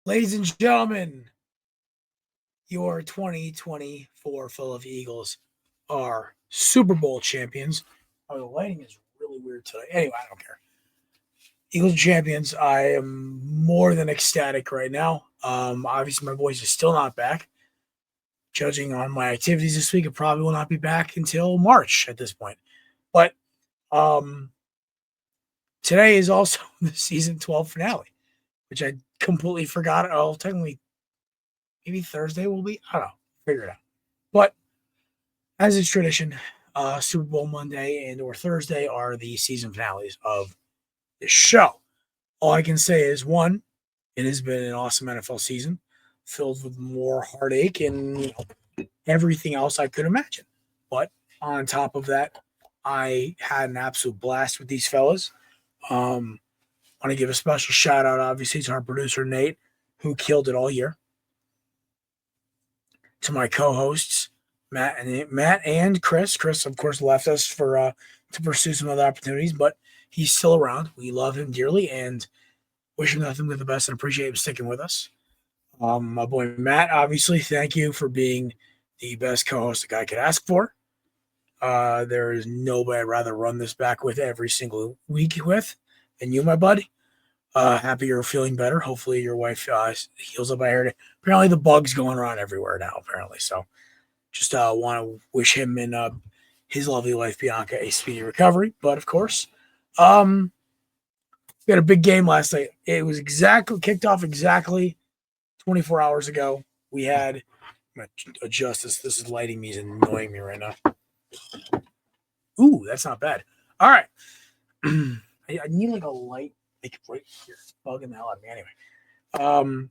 Ladies and gentlemen, your 2024 Philadelphia Eagles are Super Bowl champions. Oh, the lighting is really weird today. Anyway, I don't care. Eagles are champions. I am more than ecstatic right now. Obviously, my voice is still not back. Judging on my activities this week, it probably will not be back until March at this point. But today is also the season 12 finale, which I completely forgot. Oh, technically, maybe Thursday will be. I don't know. Figure it out. But as is tradition, Super Bowl Monday and or Thursday are the season finales of this show. All I can say is, one, it has been an awesome NFL season filled with more heartache and everything else I could imagine. But on top of that, I had an absolute blast with these fellas. Want to give a special shout out, obviously, to our producer, Nate, who killed it all year. To my co-hosts, Matt and Chris. Chris, of course, left us for to pursue some other opportunities, but he's still around. We love him dearly and wish him nothing but the best and appreciate him sticking with us. My boy Matt, obviously, thank you for being the best co-host a guy could ask for. There is nobody I'd rather run this back with every single week with than you, my buddy. Happy you're feeling better. Hopefully your wife heals up. I heard it. Apparently the bug's going around everywhere now, apparently. So just want to wish him and his lovely wife, Bianca, a speedy recovery. But, of course, we had a big game last night. It was kicked off exactly 24 hours ago. We had – I'm going to adjust this. This is lighting me. It's annoying me right now. Ooh, that's not bad. All right. I need like a light. Like right here. It's bugging the hell out of me anyway.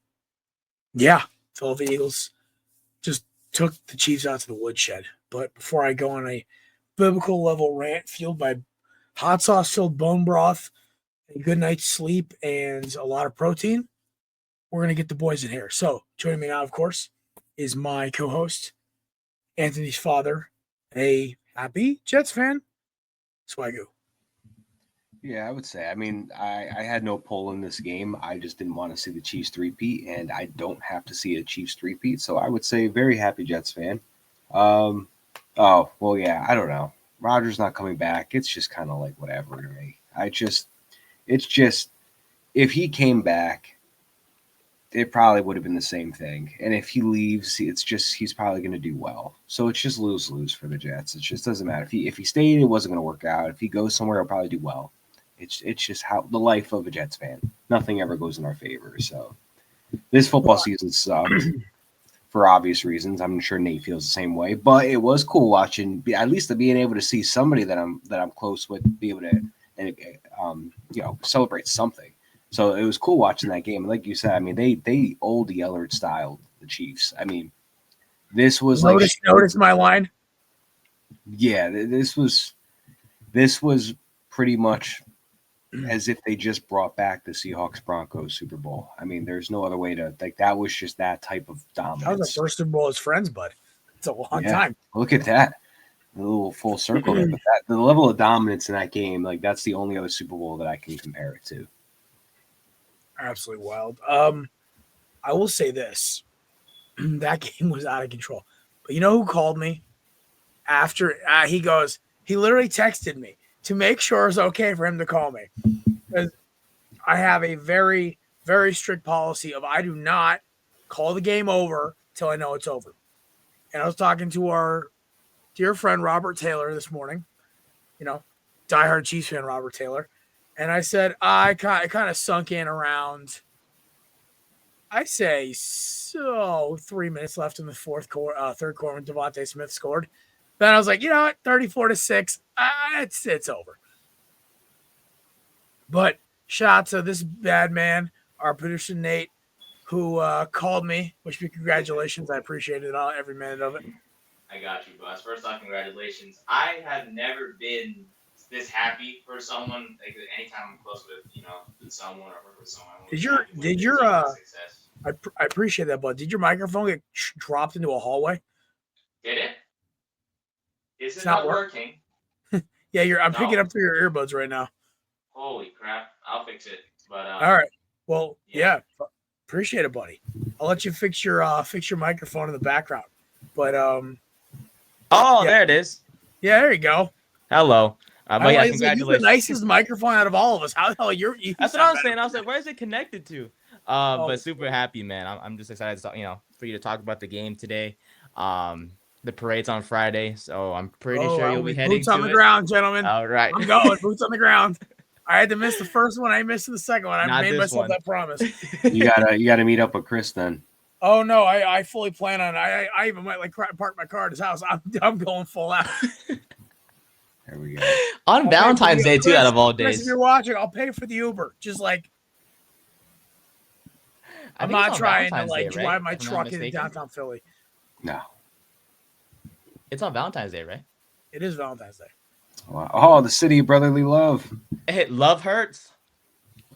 Yeah, Philadelphia Eagles just took the Chiefs out to the woodshed. But before I go on a biblical level rant fueled by hot sauce filled bone broth, a good night's sleep, and a lot of protein, we're going to get the boys in here. So joining me now, of course, is my co-host, Anthony's father, a happy Jets fan, Swagoo. Yeah, I would say. I mean, I had no pull in this game. I just didn't want to see the Chiefs three-peat, and I don't have to see a Chiefs three-peat. So I would say very happy Jets fan. Oh, well, yeah, I don't know. Rodgers not coming back. It's just kind of like whatever to me. It's just, if he came back, it probably would have been the same thing. And if he leaves, it's just he's probably going to do well. So it's just lose-lose for the Jets. It just doesn't matter. If he stayed, it wasn't going to work out. If he goes somewhere, he'll probably do well. It's just how the life of a Jets fan. Nothing ever goes in our favor. So this football season sucked for obvious reasons. I'm sure Nate feels the same way. But it was cool watching, at least being able to see somebody that I'm close with, be able to celebrate something. So it was cool watching that game. Like you said, I mean, they old Yellard styled the Chiefs. I mean, this was notice my line. Yeah, this was pretty much as if they just brought back the Seahawks-Broncos Super Bowl. I mean, there's no other way to – like, that was just that type of dominance. That was the first Super Bowl as friends, bud. It's a long time. Look at that. A little full circle there. But the level of dominance in that game, like, that's the only other Super Bowl that I can compare it to. Absolutely wild. I will say this. That game was out of control. But you know who called me? After he literally texted me to make sure it's okay for him to call me. Because I have a very, very strict policy of I do not call the game over till I know it's over. And I was talking to our dear friend Robert Taylor this morning, diehard Chiefs fan Robert Taylor. And I said, it kind of sunk in around, I say, 3 minutes left in the third quarter when Devontae Smith scored. Then I was like, you know what, 34-6, it's over. But shout out to this bad man, our producer Nate, who called me. Wish me congratulations. I appreciated every minute of it. I got you, Buzz. First off, congratulations. I have never been this happy for someone. Like anytime I'm close with someone or work with someone. Did your I appreciate that, but did your microphone get dropped into a hallway? Did it? Is it not working? Yeah, I'm picking up through your earbuds right now. Holy crap! I'll fix it. But all right. Well, yeah. Appreciate it, buddy. I'll let you fix your microphone in the background. But There it is. yeah, there you go. Hello. But yeah, congratulations. The nicest microphone out of all of us. How the hell you? That's what I was saying. I was like, where is it connected to? But super happy, man. I'm just excited to for you to talk about the game today. The parade's on Friday, so I'm pretty sure you'll be heading boots on the ground, gentlemen. All right, I'm going boots on the ground. I had to miss the first one. I missed the second one. I made myself that promise. You gotta meet up with Chris then. Oh no, I fully plan on. I even might park my car at his house. I'm going full out. There we go. On Valentine's Day too, out of all days. If you're watching, I'll pay for the Uber. Just like I'm not trying to drive my truck into downtown Philly. No. It's on Valentine's Day, right? It is Valentine's Day. Wow. Oh, the city of brotherly love. Hey, love hurts.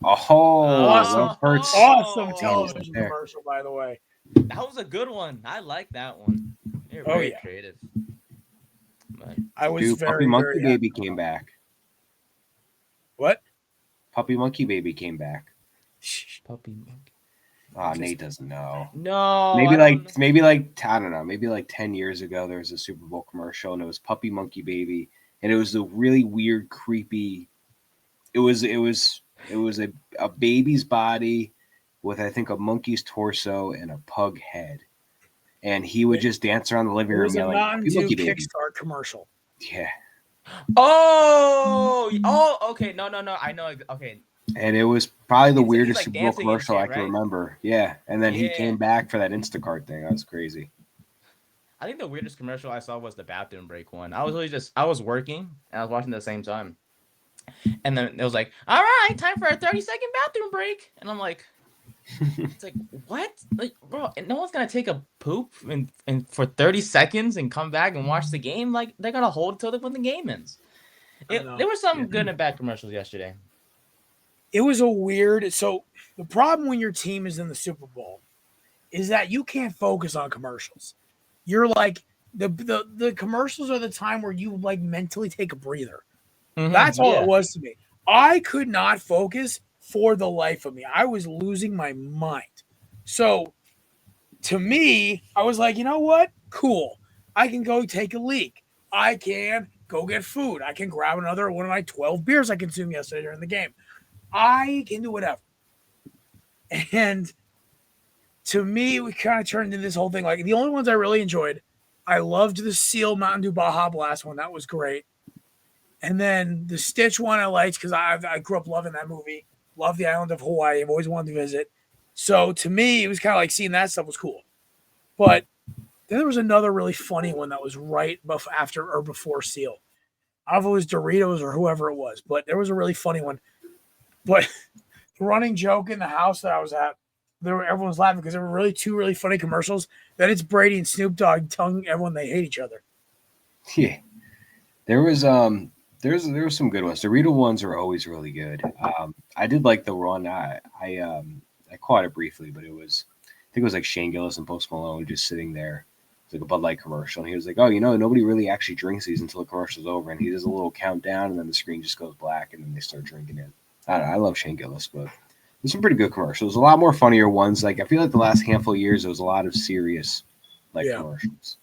Oh, love hurts. Awesome television commercial, by the way. That was a good one. I like that one. You're very creative. But I was Puppy Monkey Baby came back. What? Puppy Monkey Baby came back. Puppy Monkey. Oh, Nate doesn't know. No. Maybe I don't know. Maybe like 10 years ago, there was a Super Bowl commercial, and it was Puppy Monkey Baby, and it was a really weird, creepy. It was a baby's body with, I think, a monkey's torso and a pug head, and he would just dance around the living room. It was a Mountain Dew Kickstart commercial. Yeah. Okay. No. I know. Okay. And it was probably the weirdest like Super Bowl commercial I can remember. Yeah. And then he came back for that Instacart thing. That was crazy. I think the weirdest commercial I saw was the bathroom break one. I was working and I was watching at the same time. And then it was like, all right, time for a 30-second bathroom break. And I'm like, it's like, what? Like, bro, no one's going to take a poop and for 30 seconds and come back and watch the game. Like, they're going to hold it till when the game ends. There were some good and bad commercials yesterday. It was a weird. So the problem when your team is in the Super Bowl is that you can't focus on commercials. You're like the commercials are the time where you like mentally take a breather. Mm-hmm. That's all it was to me. I could not focus for the life of me. I was losing my mind. So to me, I was like, you know what? Cool. I can go take a leak. I can go get food. I can grab another one of my 12 beers I consumed yesterday during the game. I can do whatever. And to me, we kind of turned into this whole thing. Like the only ones I really enjoyed, I loved the Seal Mountain Dew Baja Blast one. That was great. And then the Stitch one I liked because I grew up loving that movie. Love the island of Hawaii. I've always wanted to visit. So to me, it was kind of like seeing that stuff was cool. But then there was another really funny one that was right after or before Seal. I don't know if it was Doritos or whoever it was, but there was a really funny one. But the running joke in the house that I was at, everyone was laughing because there were two really funny commercials. Then it's Brady and Snoop Dogg telling everyone they hate each other. Yeah, there was some good ones. Dorito ones are always really good. I did like the one. I caught it briefly, but I think it was like Shane Gillis and Post Malone just sitting there. It's like a Bud Light commercial, and he was like, "Oh, nobody really actually drinks these until the commercial's over." And he does a little countdown, and then the screen just goes black, and then they start drinking it. I love Shane Gillis, but there's some pretty good commercials. A lot more funnier ones. Like I feel like the last handful of years, there was a lot of serious commercials.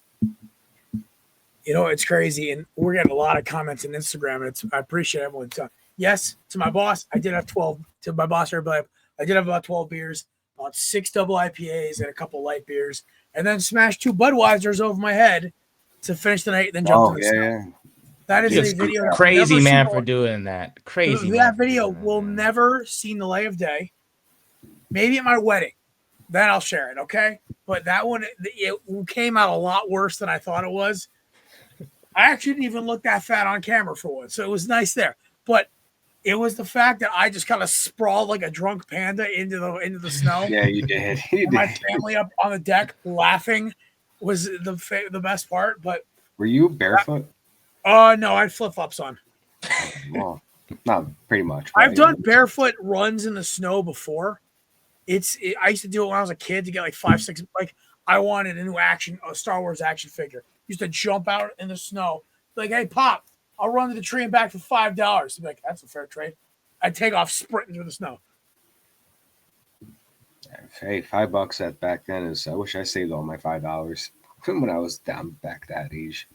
It's crazy, and we're getting a lot of comments on Instagram, and I appreciate everyone's time. Yes, to my boss, I did have 12. To my boss, everybody, I did have about 12 beers, about 6 double IPAs, and a couple light beers, and then smashed 2 Budweisers over my head to finish the night, then jumped in the snow. Yeah. That is a video. Crazy man for doing that. Crazy. That video will never see the light of day. Maybe at my wedding, then I'll share it. Okay, but that one it came out a lot worse than I thought it was. I actually didn't even look that fat on camera for once, so it was nice there. But it was the fact that I just kind of sprawled like a drunk panda into the snow. Yeah, you did. My family up on the deck laughing was the best part. But were you barefoot? No, I had flip-flops on. Well, not pretty much. I've done barefoot runs in the snow before. I used to do it when I was a kid to get like 5, 6. Like I wanted a Star Wars action figure. Used to jump out in the snow. Like, hey, Pop, I'll run to the tree and back for $5. He'd be like, that's a fair trade. I'd take off sprinting through the snow. Hey, $5 at back then is. I wish I saved all my $5 when I was down back that age.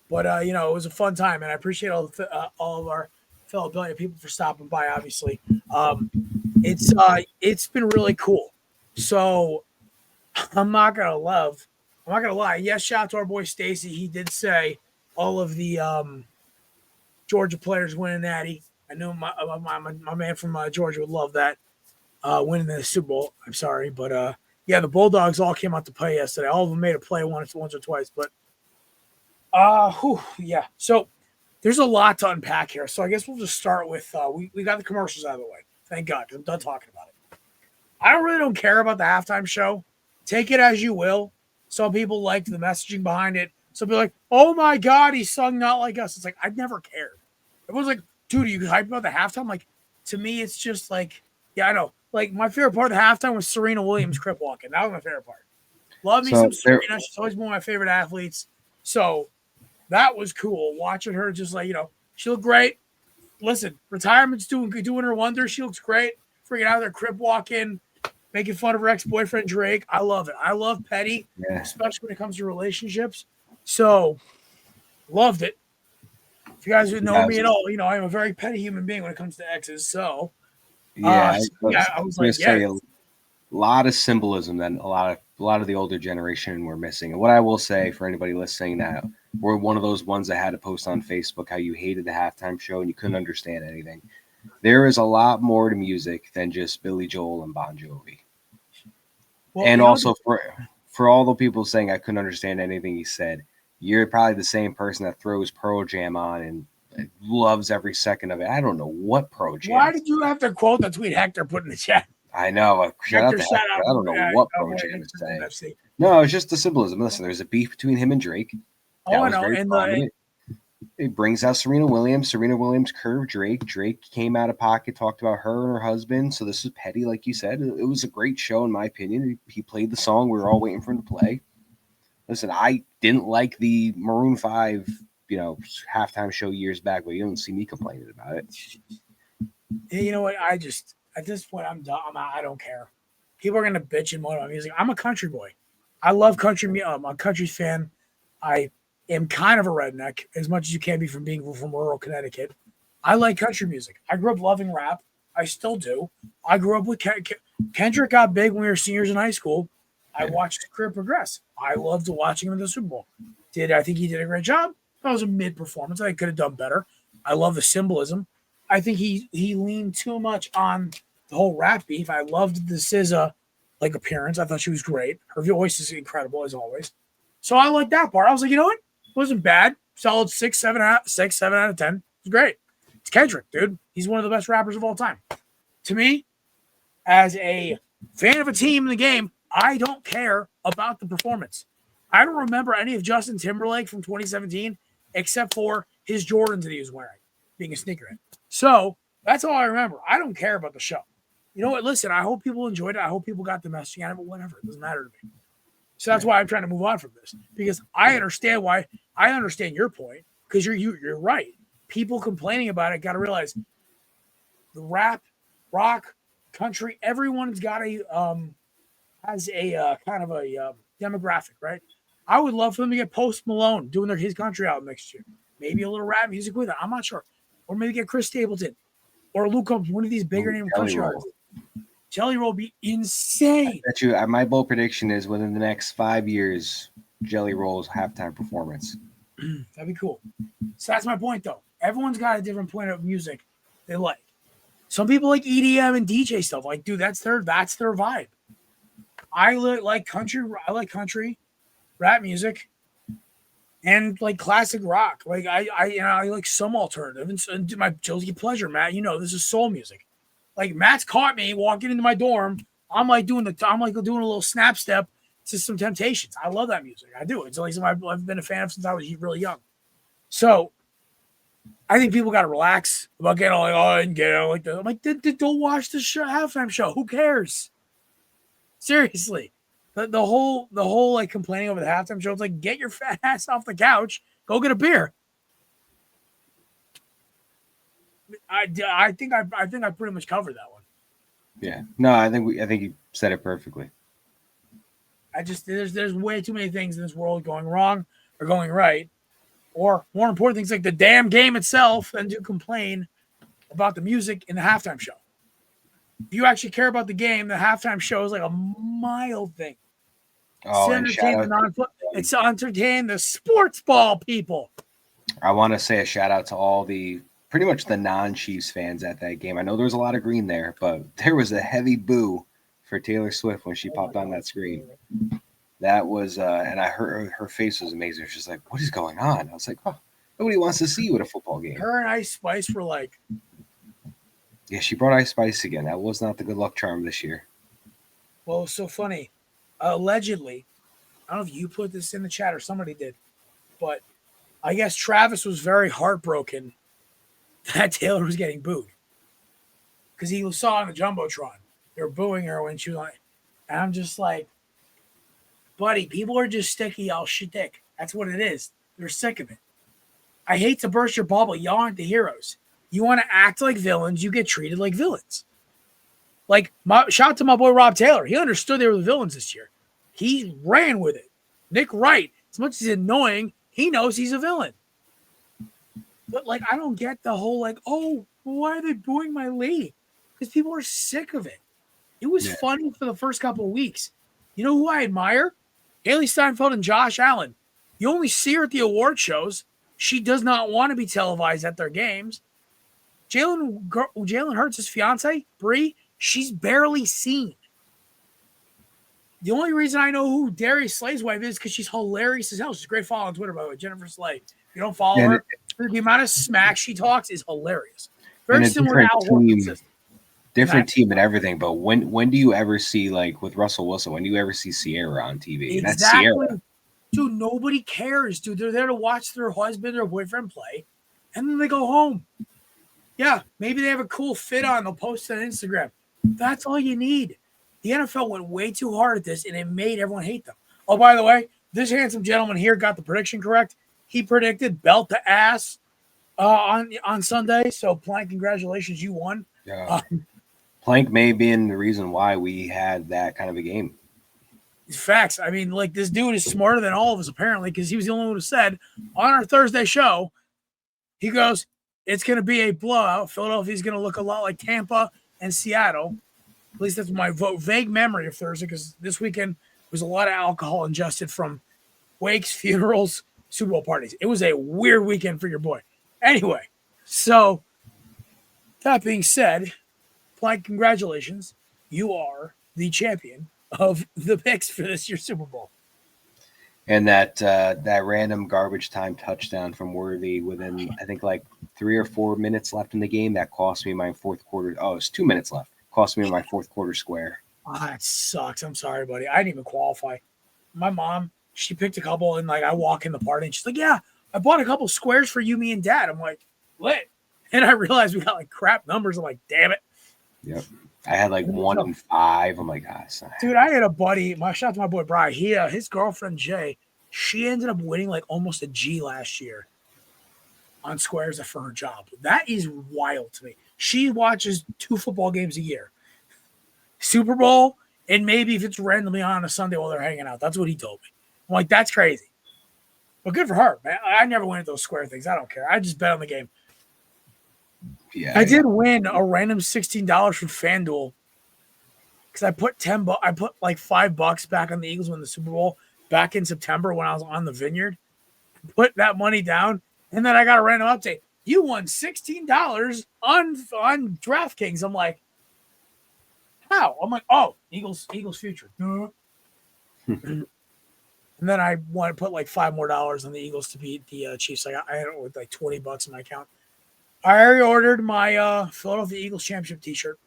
But it was a fun time, and I appreciate all of our fellow Billion people for stopping by. Obviously, it's been really cool. So I'm not gonna lie. Yes, shout out to our boy Stacy. He did say all of the Georgia players winning Natty. I know my man from Georgia would love that winning the Super Bowl. I'm sorry, but yeah, the Bulldogs all came out to play yesterday. All of them made a play once or twice, but yeah. So there's a lot to unpack here. So I guess we'll just start with we got the commercials out of the way. Thank God, 'cause I'm done talking about it. I don't care about the halftime show. Take it as you will. Some people liked the messaging behind it. Some people like, oh my God, he sung Not Like Us. It's like, I never cared. Everyone's like, dude, are you hyped about the halftime? Like, to me, it's just like, yeah, I know. Like, my favorite part of the halftime was Serena Williams crip walking. That was my favorite part. Love me some Serena. She's always one of my favorite athletes. So that was cool. Watching her just like, she looked great. Listen, retirement's doing her wonders. She looks great. Freaking out there, crip walking, making fun of her ex-boyfriend Drake. I love it. I love Petty, especially when it comes to relationships. So, loved it. If you guys would know me at all, I'm a very petty human being when it comes to exes. So, I was like, a lot of symbolism that a lot of the older generation were missing. And what I will say for anybody listening that we're one of those ones that had to post on Facebook how you hated the halftime show and you couldn't understand anything. There is a lot more to music than just Billy Joel and Bon Jovi. Well, and also for all the people saying I couldn't understand anything he said, you're probably the same person that throws Pearl Jam on and loves every second of it. I don't know what Pearl Jam. Why did you have to quote the tweet Hector put in the chat? I know. Shout out to Hector. I don't know what Pearl Jam is saying. No, it's just the symbolism. Listen, there's a beef between him and Drake. I know. And it brings out Serena Williams. Serena Williams curved Drake. Drake came out of pocket, talked about her and her husband. So this was petty, like you said. It was a great show, in my opinion. He played the song. We were all waiting for him to play. Listen, I didn't like the Maroon 5, halftime show years back, but you don't see me complaining about it. You know what? At this point, I'm done. I don't care. People are going to bitch and moan about music. I'm a country boy. I love country. I'm a country fan. I am kind of a redneck, as much as you can be from being from rural Connecticut. I like country music. I grew up loving rap. I still do. I grew up with Kendrick. Got big when we were seniors in high school. I watched his career progress. I loved watching him in the Super Bowl. I think he did a great job? That was a mid performance. I could have done better. I love the symbolism. I think he leaned too much on the whole rap beef. I loved the SZA appearance. I thought she was great. Her voice is incredible as always. So I like that part. I was like, you know what? It wasn't bad. Solid 6, 7 out of 10. It was great. It's Kendrick, dude. He's one of the best rappers of all time. To me, as a fan of a team in the game, I don't care about the performance. I don't remember any of Justin Timberlake from 2017 except for his Jordans that he was wearing, being a sneakerhead. So that's all I remember. I don't care about the show. You know what? Listen, I hope people enjoyed it. I hope people got the messaging out of it, whatever. It doesn't matter to me. So that's why I'm trying to move on from this, because I understand your point, because you're right. People complaining about it got to realize the rap, rock, country, everyone's got has a kind of a demographic, right? I would love for them to get Post Malone doing his country album next year. Maybe a little rap music with it. I'm not sure. Or maybe get Chris Stapleton or Luke Combs, one of these bigger name country artists. Jelly Roll would be insane. I bet you, my bold prediction is within the next 5 years, Jelly Roll's halftime performance. That'd be cool. So that's my point, though. Everyone's got a different point of music they like. Some people like EDM and DJ stuff. Like, dude, that's their vibe. I like country. I like country, rap music, and like classic rock. Like I like some alternative and my guilty pleasure, Matt. This is soul music. Like Matt's caught me walking into my dorm. I'm like doing a little snap step to some Temptations. I love that music. I do. It's like something I've been a fan of since I was really young. So I think people got to relax about getting all like, oh, I didn't get it like that. I'm like, don't watch the halftime show. Who cares? Seriously, the whole like complaining over the halftime show. It's like, get your fat ass off the couch, go get a beer. I think I pretty much covered that one. Yeah. No, I think you said it perfectly. There's way too many things in this world going wrong or going right, or more important things like the damn game itself, than to complain about the music in the halftime show. If you actually care about the game, the halftime show is like a mild thing. Oh, and shout out. It's to entertain the sports ball people. I want to say a shout out to all the pretty much the non-Chiefs fans at that game. I know there was a lot of green there, but there was a heavy boo for Taylor Swift when she popped on that screen. That was, and I heard her face was amazing. She's like, "What is going on?" I was like, "Oh, nobody wants to see you at a football game." Her and Ice Spice were like, yeah, she brought Ice Spice again. That was not the good luck charm this year. well, it's so funny. Allegedly, I don't know if you put this in the chat or somebody did, but I guess Travis was very heartbroken that Taylor was getting booed because he saw on the Jumbotron they were booing her when she was on. And I'm just like, buddy, people are just sticky all shtick. That's what it is. They're sick of it. I hate to burst your bubble. Y'all aren't the heroes. You want to act like villains, you get treated like villains. Like, shout out to my boy Rob Taylor. He understood they were the villains this year. He ran with it. Nick Wright, as much as he's annoying, he knows he's a villain. But, like, I don't get the whole, like, oh, why are they booing my lady? Because people are sick of it. It was funny for the first couple of weeks. You know who I admire? Haley Steinfeld and Josh Allen. You only see her at the award shows. She does not want to be televised at their games. Jalen Hurts' fiance, Bree, she's barely seen. The only reason I know who Darius Slay's wife is because she's hilarious as hell. She's a great follow on Twitter, by the way, Jennifer Slay. If you don't follow her, the amount of smack she talks is hilarious. Very similar to Al Horford's different team and everything, but when do you ever see, like with Russell Wilson, when do you ever see Sierra on TV? Exactly. And that's Sierra. Dude, nobody cares, dude. They're there to watch their husband or boyfriend play, and then they go home. Yeah, maybe they have a cool fit on. They'll post it on Instagram. That's all you need. The NFL went way too hard at this, and it made everyone hate them. Oh, by the way, this handsome gentleman here got the prediction correct. He predicted belt to ass on Sunday. So, Plank, congratulations, you won. Yeah. Plank may have been the reason why we had that kind of a game. Facts. I mean, like, this dude is smarter than all of us, apparently, because he was the only one who said on our Thursday show, he goes, it's going to be a blowout. Philadelphia's going to look a lot like Tampa and Seattle. At least that's my vague memory of Thursday, because this weekend was a lot of alcohol ingested from wakes, funerals, Super Bowl parties. It was a weird weekend for your boy. Anyway, so that being said, Plank, congratulations. You are the champion of the picks for this year's Super Bowl. And that random garbage time touchdown from Worthy within, I think, like 3 or 4 minutes left in the game, that cost me my fourth quarter. Oh, it's 2 minutes left. Cost me my fourth quarter square. Oh, that sucks. I'm sorry, buddy. I didn't even qualify. My mom, she picked a couple, and like I walk in the party, and she's like, "Yeah, I bought a couple squares for you, me, and Dad." I'm like, "Lit," and I realized we got like crap numbers. I'm like, "Damn it!" Yep. I had like 1 in 5. I'm like, "Ah, dude." I had a buddy. Shout out to my boy Brian. His girlfriend Jay, she ended up winning like almost a G last year on squares for her job. That is wild to me. She watches 2 football games a year, Super Bowl, and maybe if it's randomly on a Sunday while they're hanging out. That's what he told me. I'm like, that's crazy. But good for her, man. I never win at those square things. I don't care. I just bet on the game. Yeah, I did win a random $16 from FanDuel because I put I put like $5 back on the Eagles win the Super Bowl back in September when I was on the Vineyard. Put that money down, and then I got a random update. You won $16 on DraftKings. I'm like, how? I'm like, oh, Eagles future. And then I want to put like $5 more on the Eagles to beat the Chiefs. I had it with like $20 in my account. I already ordered my Philadelphia Eagles championship T-shirt.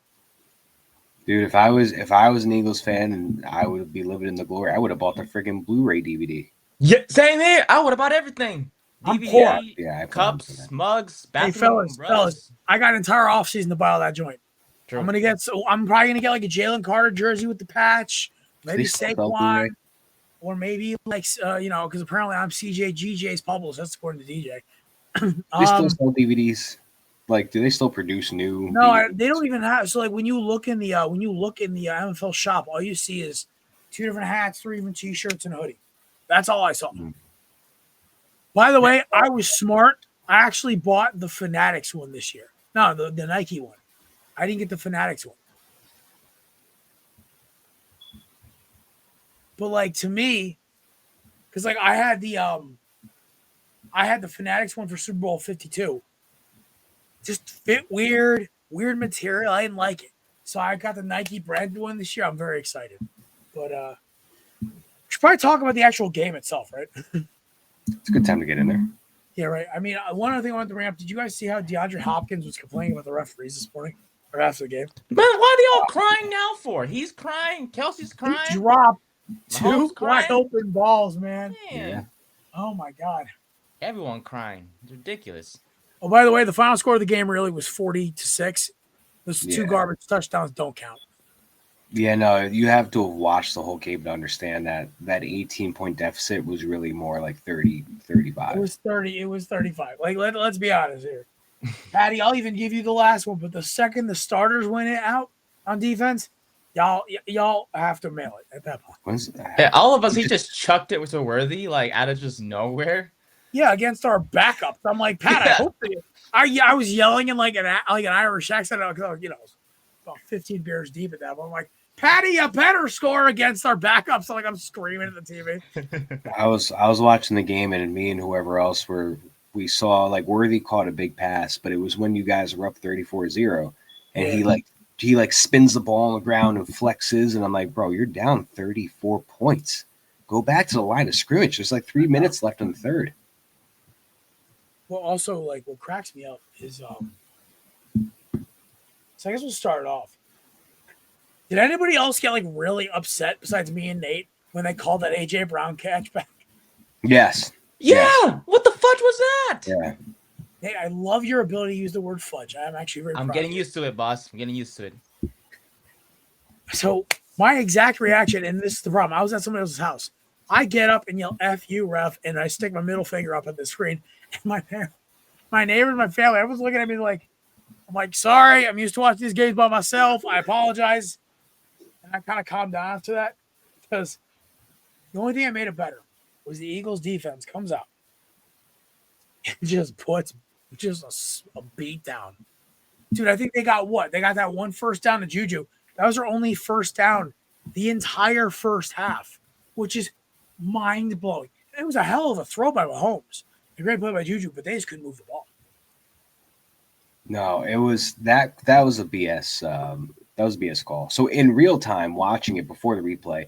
Dude, if I was an Eagles fan and I would be living in the glory, I would have bought the freaking Blu-ray DVD. Yeah, same here. I would have bought everything. DVD, yeah, cups, mugs, bathroom. Hey, fellas, I got an entire offseason to buy all that joint. True. I'm probably gonna get like a Jalen Carter jersey with the patch, maybe Saquon, or maybe like because apparently I'm CJ GJ's published. That's according to DJ. They still sell DVDs. like, do they still produce new? No, they don't even have. So like when you look in the NFL shop, all you see is 2 different hats, 3 different t-shirts, and a hoodie. That's all I saw. Mhm. By the way, I was smart. I actually bought the Fanatics one this year. No, the Nike one. I didn't get the Fanatics one. But like to me, because like I had the Fanatics one for Super Bowl 52. Just fit weird material. I didn't like it. So I got the Nike brand one this year. I'm very excited. But we should probably talk about the actual game itself, right? It's a good time to get in there. Yeah, right. I mean, one other thing I wanted to bring up. Did you guys see how DeAndre Hopkins was complaining about the referees this morning or after the game? But what are they all crying now for? He's crying. Kelsey's crying. He dropped Mahomes 2 crying. wide open balls, man. Man, Oh my God. everyone crying. It's ridiculous. Oh, by the way, the final score of the game really was 40-6. Those 2 Yeah. garbage touchdowns don't count. Yeah, no, you have to have watched the whole game to understand that 18-point deficit was really more like 30, 35. It was 30. It was 35. Like, let's be honest here. Patty, I'll even give you the last one, but the second the starters went it out on defense, y'all have to mail it at that point. Yeah, all of us, he just chucked it to Worthy, like out of just nowhere. Yeah, against our backups. I'm like, Pat, I hope they. I was yelling in like an Irish accent because about 15 beers deep at that point. I'm like, Patty, you better score against our backups. So, like I'm screaming at the TV. I was watching the game, and me and whoever else we saw like Worthy caught a big pass, but it was when you guys were up 34-0, and he spins the ball on the ground and flexes, and I'm like, bro, you're down 34 points. Go back to the line of scrimmage. There's like 3 minutes left in the third. Well, also like what cracks me up is so I guess we'll start off. Did anybody else get like really upset besides me and Nate when they called that AJ Brown catch back? Yes. Yeah, Yes. what the fudge was that? Yeah. Nate, I love your ability to use the word fudge. I'm actually very I'm proud getting of you. used to it, boss. I'm getting used to it. So my exact reaction, and this is the problem. I was at somebody else's house. I get up and yell "F you, ref," and I stick my middle finger up at the screen. And my neighbors, my family, everyone's looking at me like, I'm like, sorry, I'm used to watching these games by myself. I apologize. And I kind of calmed down after that because the only thing that made it better was the Eagles defense comes out and just puts a beat down. Dude, I think they got what? They got that one first down to Juju. That was their only first down the entire first half, which is mind-blowing. It was a hell of a throw by Mahomes. A great play by Juju, but they just couldn't move the ball. No, it was that was a BS. That was a BS call. So in real time, watching it before the replay,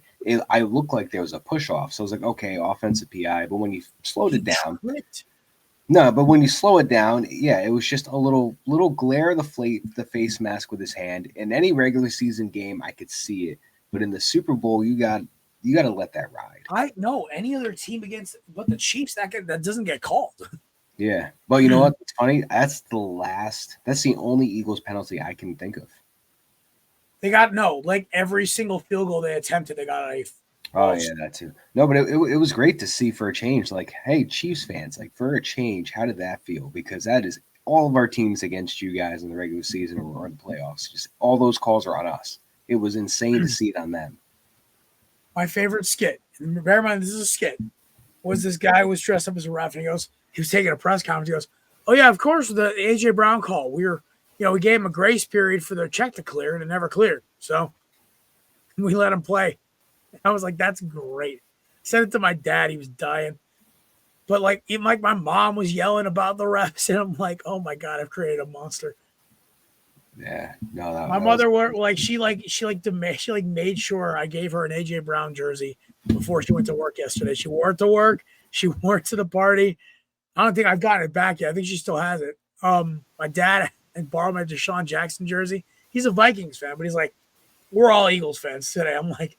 I looked like there was a push off. So I was like, okay, offensive PI. But when you slowed it down, when you slow it down, yeah, it was just a little glare of the face mask with his hand. In any regular season game, I could see it, but in the Super Bowl, you got to let that ride. I know any other team but the Chiefs that doesn't get called. Yeah, but you know what? It's funny. That's the only Eagles penalty I can think of. They got every single field goal they attempted, they got a. Oh yeah, that too. No, but it was great to see for a change. Like, hey, Chiefs fans, like for a change, how did that feel? Because that is all of our teams against you guys in the regular season or in the playoffs. Just all those calls are on us. It was insane to see it on them. My favorite skit, and bear in mind this is a skit, was this guy was dressed up as a ref, and he was taking a press conference. He goes, "Oh yeah, of course, the AJ Brown call. We gave him a grace period for their check to clear, and it never cleared. So we let him play." I was like, "That's great." I said it to my dad. He was dying. But even my mom was yelling about the refs, and I'm like, "Oh my God, I've created a monster." Yeah, no, My mother she made sure I gave her an AJ Brown jersey before she went to work yesterday. She wore it to work. She wore it to the party. I don't think I've gotten it back yet. I think she still has it. My dad had borrowed my Deshaun Jackson jersey. He's a Vikings fan, but he's like, we're all Eagles fans today. I'm like,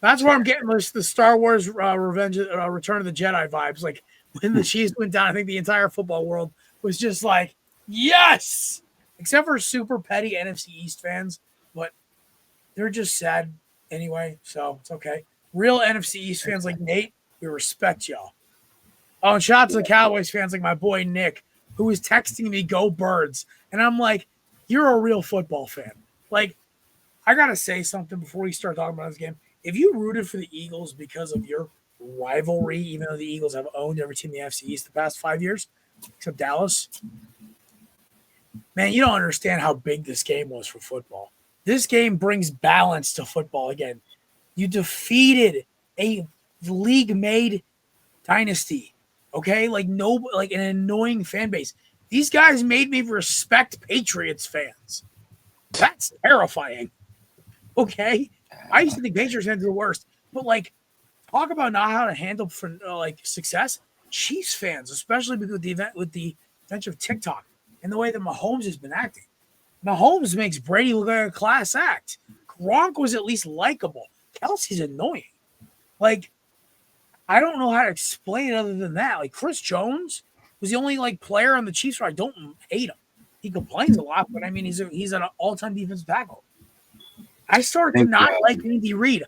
that's where I'm getting the Star Wars Return of the Jedi vibes. Like when the Chiefs went down, I think the entire football world was just like, yes. Except for super petty NFC East fans, but they're just sad anyway, so it's okay. Real NFC East fans like Nate, we respect y'all. Oh, and shout out to the Cowboys fans like my boy Nick, who was texting me, "Go Birds," and I'm like, "You're a real football fan." Like, I gotta say something before we start talking about this game. If you rooted for the Eagles because of your rivalry, even though the Eagles have owned every team in the NFC East the past 5 years, except Dallas, man, you don't understand how big this game was for football. This game brings balance to football again. You defeated a league-made dynasty, okay? Like an annoying fan base. These guys made me respect Patriots fans. That's terrifying. Okay, I used to think Patriots fans were the worst, but like, talk about not how to handle for success. Chiefs fans, especially with the adventure of TikTok and the way that Mahomes has been acting. Mahomes makes Brady look like a class act. Gronk was at least likable. Kelsey's annoying. Like, I don't know how to explain it other than that. Like, Chris Jones was the only like player on the Chiefs where I don't hate him. He complains a lot, but I mean, he's an all-time defensive tackle. I started to not like Andy Reid.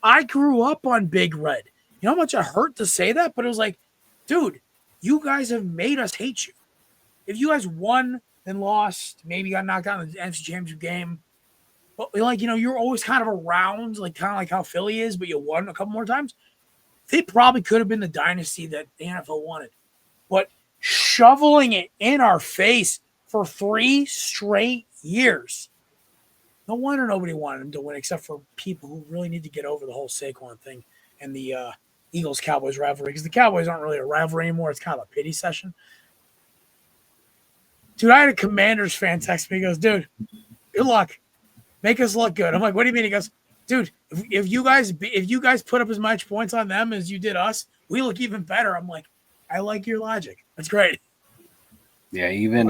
I grew up on Big Red. You know how much it hurt to say that? But it was like, dude, you guys have made us hate you. If you guys won and lost, maybe got knocked out in the NFC Championship game, but like, you're always kind of around, like kind of like how Philly is, but you won a couple more times. They probably could have been the dynasty that the NFL wanted. But shoveling it in our face for 3 straight years. No wonder nobody wanted him to win, except for people who really need to get over the whole Saquon thing and the Eagles-Cowboys rivalry, because the Cowboys aren't really a rivalry anymore. It's kind of a pity session. Dude, I had a Commanders fan text me. He goes, dude, good luck. Make us look good. I'm like, what do you mean? He goes, dude, if you guys put up as much points on them as you did us, we look even better. I'm like, I like your logic. That's great. Yeah, even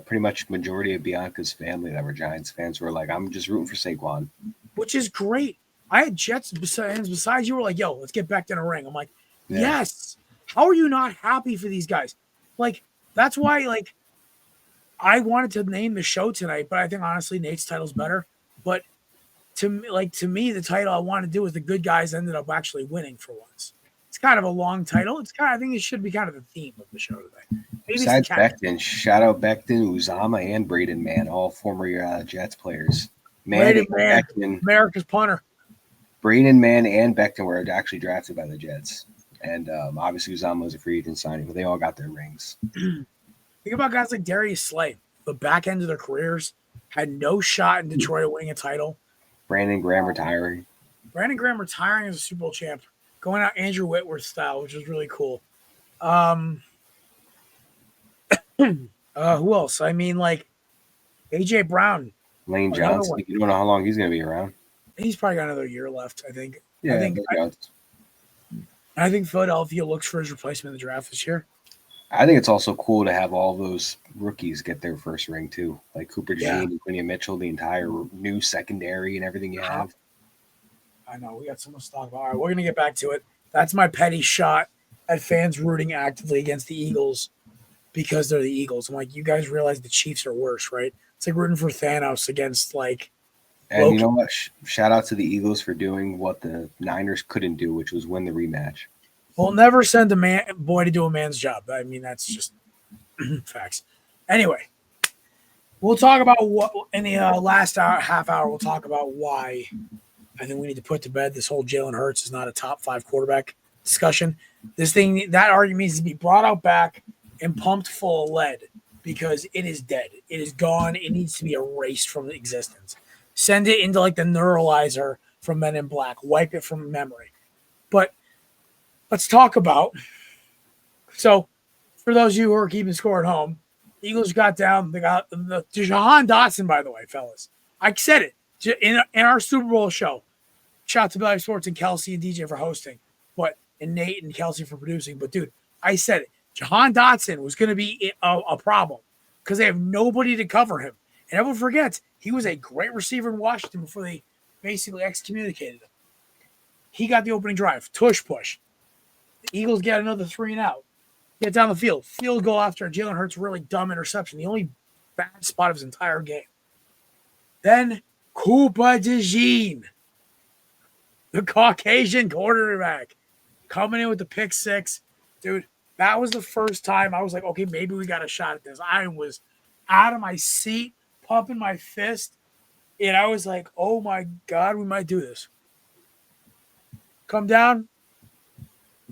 pretty much majority of Bianca's family that were Giants fans were like, I'm just rooting for Saquon. Which is great. I had Jets fans besides you were like, yo, let's get back in a ring. I'm like, yes. How are you not happy for these guys? Like, that's why, like, I wanted to name the show tonight, but I think honestly Nate's title's better. But to me, the title I want to do is the good guys ended up actually winning for once. It's kind of a long title. I think it should be kind of the theme of the show today. Maybe besides Becton, shout out Becton, Uzama, and Braden Mann, all former Jets players. Becton, America's punter. Braden Mann and Becton were actually drafted by the Jets. And obviously Uzama was a free agent signing, but they all got their rings. Think about guys like Darius Slay. The back end of their careers had no shot in Detroit of winning a title. Brandon Graham retiring as a Super Bowl champ. Going out Andrew Whitworth style, which was really cool. Who else? I mean, like A.J. Brown. Lane Johnson. You don't know how long he's going to be around. He's probably got another year left, I think. Yeah, I think Philadelphia looks for his replacement in the draft this year. I think it's also cool to have all those rookies get their first ring too, like Cooper Jean and Quinion Mitchell, the entire new secondary and everything you have. I know we got so much to talk about. All right, we're gonna get back to it. That's my petty shot at fans rooting actively against the Eagles because they're the Eagles. I'm like, you guys realize the Chiefs are worse, right? It's like rooting for Thanos against like. And Loki. You know what? Shout out to the Eagles for doing what the Niners couldn't do, which was win the rematch. We'll never send a boy to do a man's job. I mean, that's just facts. Anyway, we'll talk about what in the last half hour. We'll talk about why I think we need to put to bed this whole Jalen Hurts is not a top 5 quarterback discussion. That argument needs to be brought out back and pumped full of lead because it is dead. It is gone. It needs to be erased from existence. Send it into like the neuralizer from Men in Black. Wipe it from memory. But let's talk about. So, for those of you who are keeping score at home, the Eagles got down. They got the Jahan Dotson, by the way, fellas. I said it in our Super Bowl show. Shout out to Belly Sports and Kelsey and DJ for hosting, and Nate and Kelsey for producing. But dude, I said it. Jahan Dotson was going to be a problem because they have nobody to cover him. And everyone forgets he was a great receiver in Washington before they basically excommunicated him. He got the opening drive, tush push. The Eagles get another 3 and out. Get down the field. Field goal after Jalen Hurts' really dumb interception. The only bad spot of his entire game. Then Koopa DeJean, the Caucasian quarterback, coming in with the pick 6. Dude, That was the first time I was like, okay, maybe we got a shot at this. I was out of my seat, pumping my fist, and I was like, oh my God, we might do this. Come down.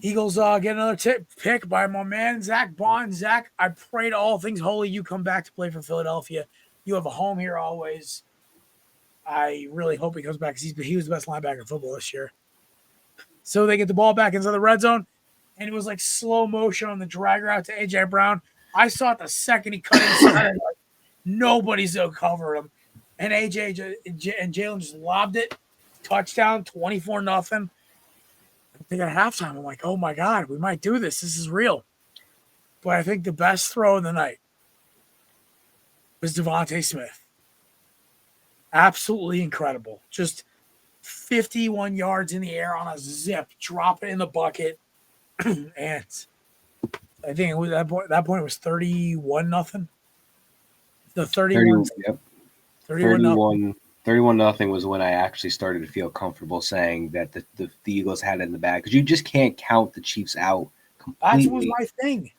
Eagles get another pick by my man, Zach Bond. Zach, I pray to all things holy you come back to play for Philadelphia. You have a home here always. I really hope he comes back because he was the best linebacker in football this year. So they get the ball back inside the red zone, and it was like slow motion on the drag route to A.J. Brown. I saw it the second he cut inside. Like, nobody's going to cover him. And A.J. and Jalen just lobbed it. Touchdown, 24-0. I think at halftime, I'm like, oh my God, we might do this. This is real. But I think the best throw of the night was Devontae Smith. Absolutely incredible. Just 51 yards in the air on a zip, drop it in the bucket. And I think it was that point it was 31-0. The 31. 31-0 was when I actually started to feel comfortable saying that the Eagles had it in the bag, because you just can't count the Chiefs out completely. That was my thing.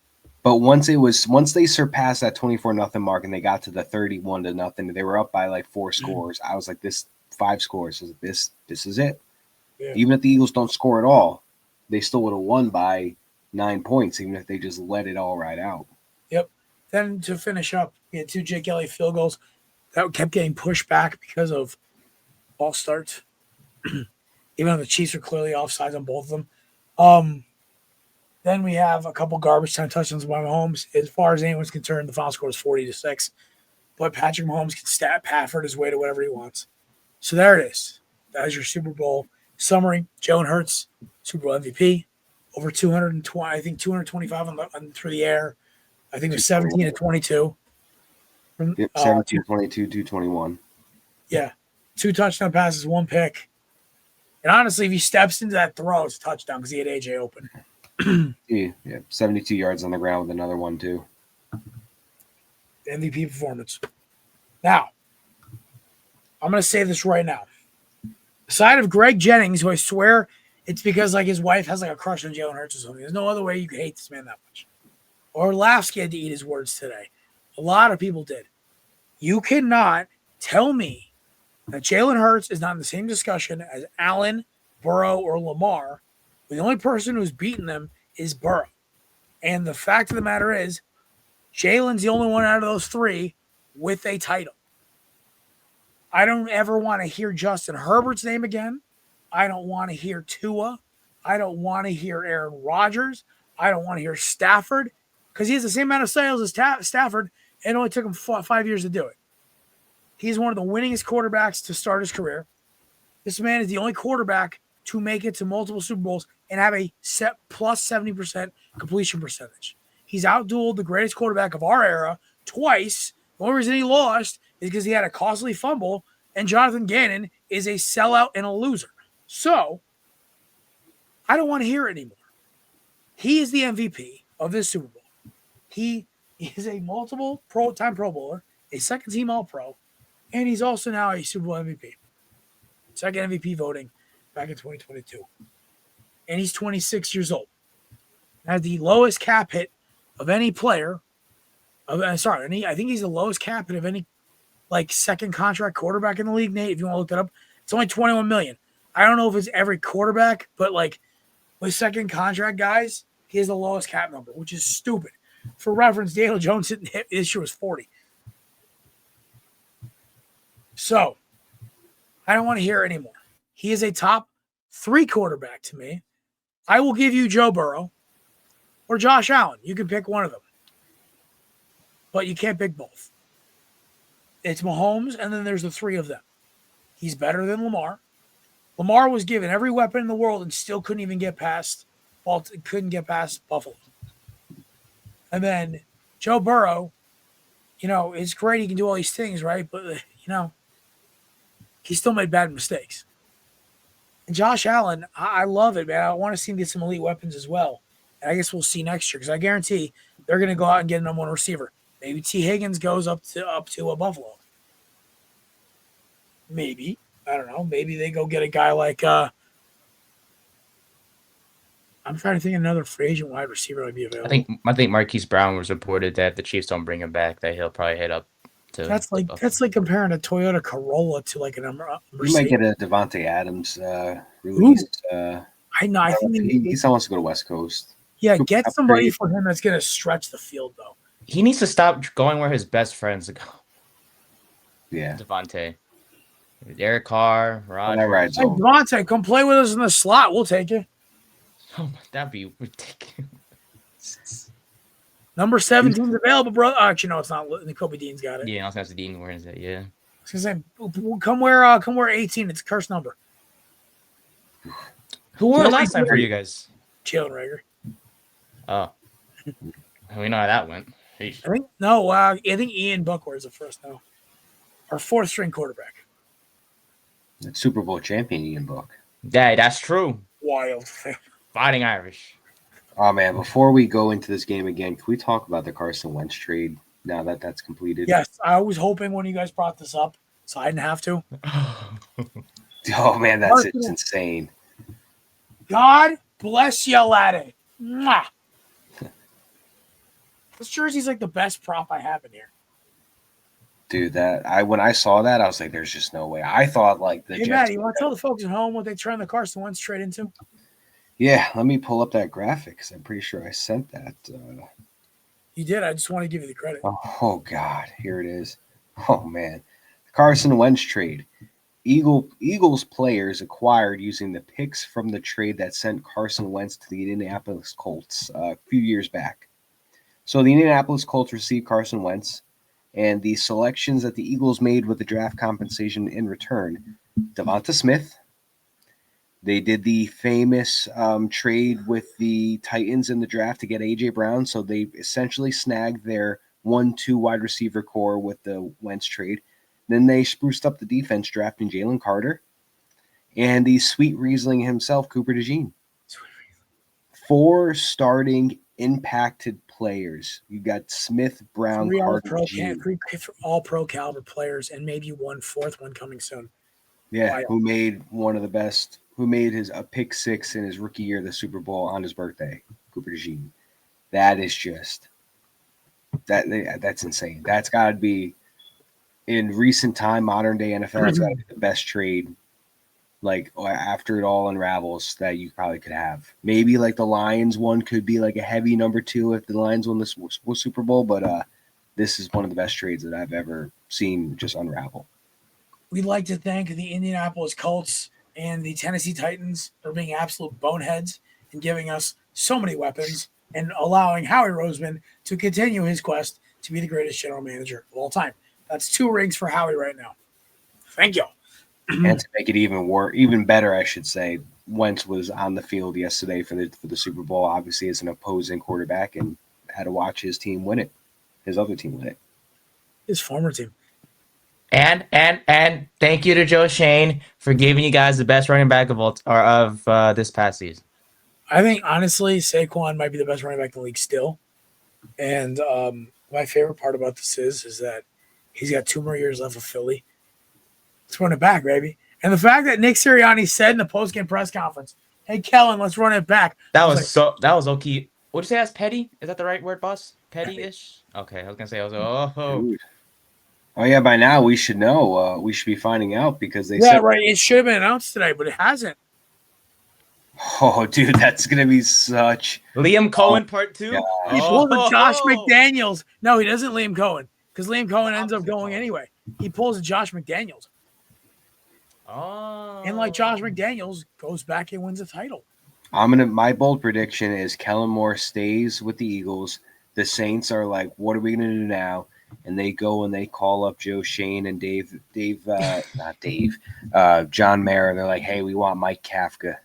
But once they surpassed that 24-0 mark and they got to the 31-0, they were up by like 4 scores. I was like, 5 scores. I was like, this is it. Yeah. Even if the Eagles don't score at all, they still would have won by 9 points, even if they just let it all ride out. Yep. Then to finish up, we had 2 Jake Elliott field goals that kept getting pushed back because of false starts. Even though the Chiefs were clearly offsides on both of them. Then we have a couple garbage time touchdowns by Mahomes. As far as anyone's concerned, the final score is 40-6. But Patrick Mahomes can stat Pafford his way to whatever he wants. So there it is. That is your Super Bowl summary. Jalen Hurts, Super Bowl MVP, over 220. I think 225 through the air. I think it was 17-22. Yep, 17, 22, 221. Yeah. 2 touchdown passes, 1 pick. And honestly, if he steps into that throw, it's a touchdown because he had AJ open. Yeah, 72 yards on the ground with another one, too. MVP performance. Now, I'm going to say this right now. Aside of Greg Jennings, who I swear it's because like his wife has like a crush on Jalen Hurts or something. There's no other way you could hate this man that much. Orlovsky had to eat his words today. A lot of people did. You cannot tell me that Jalen Hurts is not in the same discussion as Allen, Burrow, or Lamar. The only person who's beaten them is Burrow. And the fact of the matter is, Jalen's the only one out of those 3 with a title. I don't ever want to hear Justin Herbert's name again. I don't want to hear Tua. I don't want to hear Aaron Rodgers. I don't want to hear Stafford, because he has the same amount of sales as Stafford, and it only took him 5 years to do it. He's one of the winningest quarterbacks to start his career. This man is the only quarterback to make it to multiple Super Bowls and have a plus 70% completion percentage. He's outdueled the greatest quarterback of our era twice. The only reason he lost is because he had a costly fumble, and Jonathan Gannon is a sellout and a loser. So, I don't want to hear it anymore. He is the MVP of this Super Bowl. He is a multiple time Pro Bowler, a second-team All-Pro, and he's also now a Super Bowl MVP. Second MVP voting back in 2022. And he's 26 years old. Has the lowest cap hit of any player. I think he's the lowest cap hit of any second contract quarterback in the league. Nate, if you want to look that up, it's only $21 million. I don't know if it's every quarterback, but with second contract guys, he has the lowest cap number, which is stupid. For reference, Daniel Jones this year was 40. So, I don't want to hear it anymore. He is a top 3 quarterback to me. I will give you Joe Burrow or Josh Allen. You can pick one of them. But you can't pick both. It's Mahomes, and then there's the 3 of them. He's better than Lamar. Lamar was given every weapon in the world and still couldn't get past Buffalo. And then Joe Burrow, it's great he can do all these things, right? But, he still made bad mistakes. And Josh Allen, I love it, man. I want to see him get some elite weapons as well. And I guess we'll see next year, because I guarantee they're going to go out and get a number 1 receiver. Maybe T. Higgins goes up to a Buffalo. Maybe. I don't know. Maybe they go get a guy like I I'm trying to think of another free agent wide receiver might be available. I think Marquise Brown was reported that if the Chiefs don't bring him back, that he'll probably head up to. That's like comparing a Toyota Corolla to like a You might get a Devontae Adams release. I know. I think he still wants to go to West Coast. Yeah, get somebody for him that's going to stretch the field, though. He needs to stop going where his best friends go. Yeah. Devontae. Derek Carr, Rodgers. Hey, Devontae, come play with us in the slot. We'll take you. Oh, that'd be ridiculous. Number 17's available, bro. Actually, no, it's not. Kobe Dean's got it. Yeah, I was going to say Dean wears it, yeah. I was going to say, come wear 18. It's a cursed number. Who wore it last time for you guys? Jalen Reagor. Oh. We know how that went. I think Ian Buck wears it first now. Our fourth string quarterback. Super Bowl champion Ian Buck. Yeah, that's true. Wild. Fighting Irish. Oh, man. Before we go into this game again, can we talk about the Carson Wentz trade now that that's completed? Yes. I was hoping when you guys brought this up, so I didn't have to. Oh, man, that's insane. God bless you, laddie. Mwah. This jersey's like the best prop I have in here. Dude, when I saw that, I was like, "There's just no way." I thought like the. Hey, Matt, you want to tell the folks at home what they turned the Carson Wentz trade into? Yeah, let me pull up that graphic because I'm pretty sure I sent that. You did. I just want to give you the credit. Oh God, here it is. Oh man, the Carson Wentz trade. Eagles players acquired using the picks from the trade that sent Carson Wentz to the Indianapolis Colts a few years back. So the Indianapolis Colts received Carson Wentz. And the selections that the Eagles made with the draft compensation in return, Devonta Smith. They did the famous trade with the Titans in the draft to get A.J. Brown. So they essentially snagged their 1-2 wide receiver core with the Wentz trade. Then they spruced up the defense, drafting Jalen Carter and the sweet Riesling himself, Cooper DeJean. 4 starting impacted players. You got Smith, Brown, Carter, three all-pro caliber players, and maybe one fourth one coming soon. Yeah, who made one of the best? Who made a pick 6 in his rookie year of the Super Bowl on his birthday? Cooper DeJean. That is just that's insane. That's got to be in recent time, modern day NFL. It's got to be the best trade. Like after it all unravels, that you probably could have. Maybe like the Lions one could be like a heavy number 2 if the Lions won this Super Bowl, but this is one of the best trades that I've ever seen just unravel. We'd like to thank the Indianapolis Colts and the Tennessee Titans for being absolute boneheads and giving us so many weapons and allowing Howie Roseman to continue his quest to be the greatest general manager of all time. That's 2 rings for Howie right now. Thank you. And to make it even better, I should say, Wentz was on the field yesterday for the Super Bowl, obviously as an opposing quarterback, and had to watch his team win it, his other team win it, his former team. And thank you to Joe Shane for giving you guys the best running back of this past season. I think honestly, Saquon might be the best running back in the league still. And my favorite part about this is that he's got 2 more years left with Philly. Let's run it back, baby. And the fact that Nick Sirianni said in the postgame press conference, "Hey, Kellen, let's run it back." That was okay. What'd you say? That's petty? Is that the right word, boss? Petty-ish? Okay, I was gonna say. Dude. Oh yeah, by now we should know. We should be finding out because they said right. It should have been announced today, but it hasn't. Oh, dude, that's gonna be such Liam Cohen part 2. He pulls a Josh McDaniels. No, he doesn't. Liam Cohen, because Liam Cohen ends up going anyway. He pulls a Josh McDaniels. Oh. And like Josh McDaniels goes back and wins a title. My bold prediction is Kellen Moore stays with the Eagles. The Saints are like, what are we gonna do now? And they go and they call up Joe Shane and John Mayer. They're like, hey, we want Mike Kafka.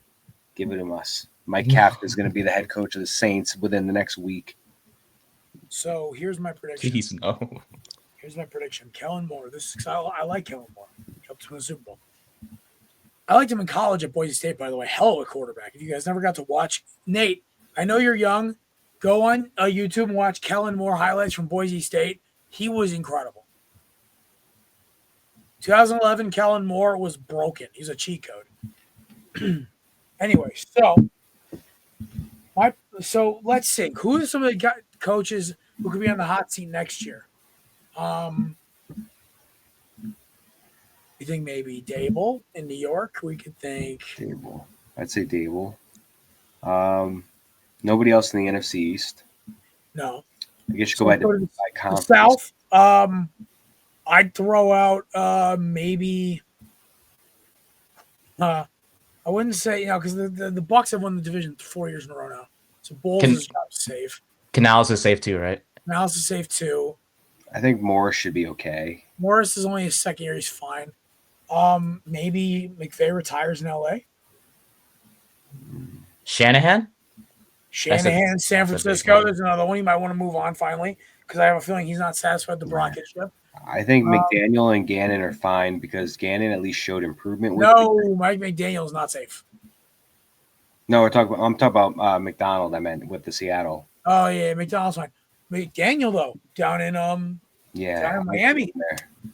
Give it to us. Mike Kafka is going to be the head coach of the Saints within the next week. So here's my prediction. Jeez, no. Here's my prediction. Kellen Moore. I like Kellen Moore. He helped win the Super Bowl. I liked him in college at Boise State, by the way. Hell of a quarterback. If you guys never got to watch, Nate, I know you're young. Go on YouTube and watch Kellen Moore highlights from Boise State. He was incredible. 2011, Kellen Moore was broken. He's a cheat code. Anyway, so So let's see. Who are some of the coaches who could be on the hot seat next year? You think maybe Dable in New York? We could think Dable. I'd say Dable. Nobody else in the NFC East. no. I guess you So go by go to the the conference. South. I'd throw out maybe. I wouldn't say because the Bucks have won the division 4 years in a row now. So Bulls is safe. Canals is safe too, right? Canals is safe too. I think Morris should be okay. Morris is only his second year. He's fine. Maybe McVay retires in LA. Shanahan? Shanahan in San Francisco. There's another one. He might want to move on finally because I have a feeling he's not satisfied with the Broncos. I think McDaniel and Gannon are fine because Gannon at least showed improvement. Mike McDaniel's not safe. No, I'm talking about McDonald. I meant with the Seattle. Oh yeah, McDonald's fine. McDaniel though, down in down in Miami.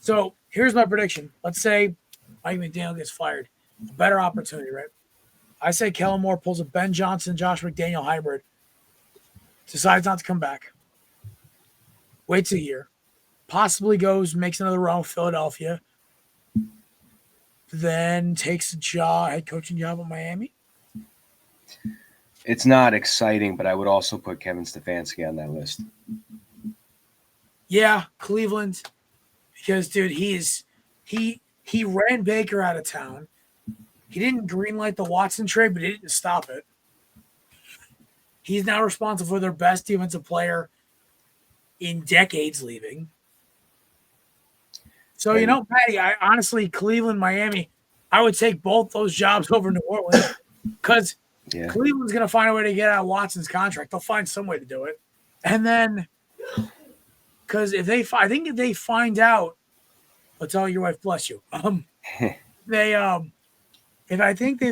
So here's my prediction. Let's say Mike McDaniel gets fired. A better opportunity, right? I say Kellen Moore pulls a Ben Johnson, Josh McDaniel hybrid. Decides not to come back. Waits a year. Possibly makes another run with Philadelphia. Then takes a head coaching job at Miami. It's not exciting, but I would also put Kevin Stefanski on that list. Yeah, Cleveland. Because, dude, he ran Baker out of town. He didn't greenlight the Watson trade, but he didn't stop it. He's now responsible for their best defensive player in decades leaving. So, Patty, I honestly, Cleveland, Miami, I would take both those jobs over New Orleans because Cleveland's going to find a way to get out of Watson's contract. They'll find some way to do it. And then, because if they find out, I'll tell your wife, bless you. If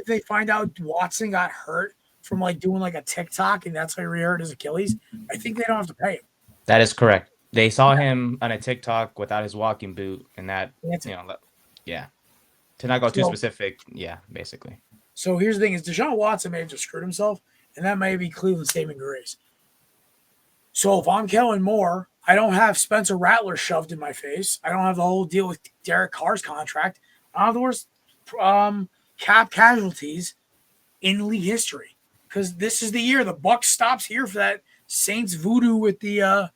they find out Watson got hurt from doing a TikTok and that's how he re-hurt his Achilles, I think they don't have to pay him. That is correct. They saw him on a TikTok without his walking boot, and that To not go too specific, basically. So here's the thing: is Deshaun Watson may have just screwed himself, and that may be Cleveland's saving grace. So if I'm Kellen Moore, I don't have Spencer Rattler shoved in my face. I don't have the whole deal with Derek Carr's contract. I don't have the worst cap casualties in league history because this is the year the buck stops here for that Saints voodoo with the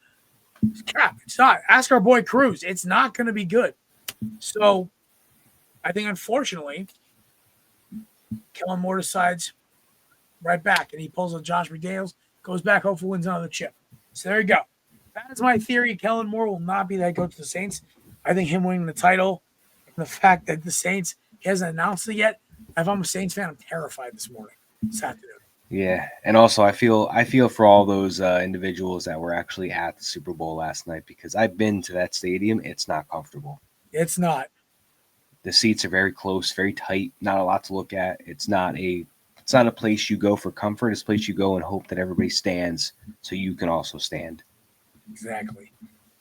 cap. It's not. Ask our boy Cruz. It's not going to be good. So I think, unfortunately, Kellen Moore decides right back, and he pulls a Josh McDaniels, goes back, hopefully wins another chip. So there you go. That is my theory. Kellen Moore will not be the head coach of the Saints. I think him winning the title and the fact that the Saints, he hasn't announced it yet. If I'm a Saints fan, I'm terrified this afternoon. Yeah, and also I feel for all those individuals that were actually at the Super Bowl last night because I've been to that stadium. It's not comfortable. It's not. The seats are very close, very tight. Not a lot to look at. It's not a place you go for comfort. It's a place you go and hope that everybody stands so you can also stand. Exactly.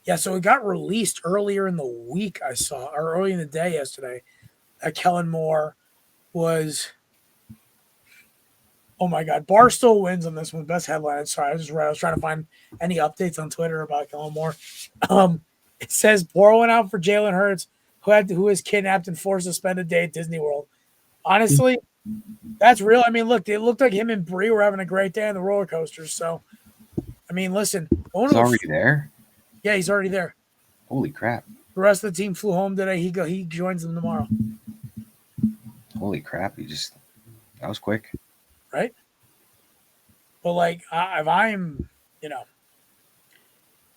Yeah, so it got released earlier in the week, I saw, or early in the day yesterday, that Kellen Moore was, oh my God, Barstool wins on this one. Best headline. Sorry, I was trying to find any updates on Twitter about Kellen Moore. It says pouring out for Jalen Hurts, who was kidnapped and forced to spend a day at Disney World. Honestly, that's real. I mean, look, it looked like him and Bree were having a great day on the roller coasters. So, I mean, listen. He's already there? Yeah, he's already there. Holy crap. The rest of the team flew home today. He joins them tomorrow. Holy crap. That was quick. Right? But, if I'm,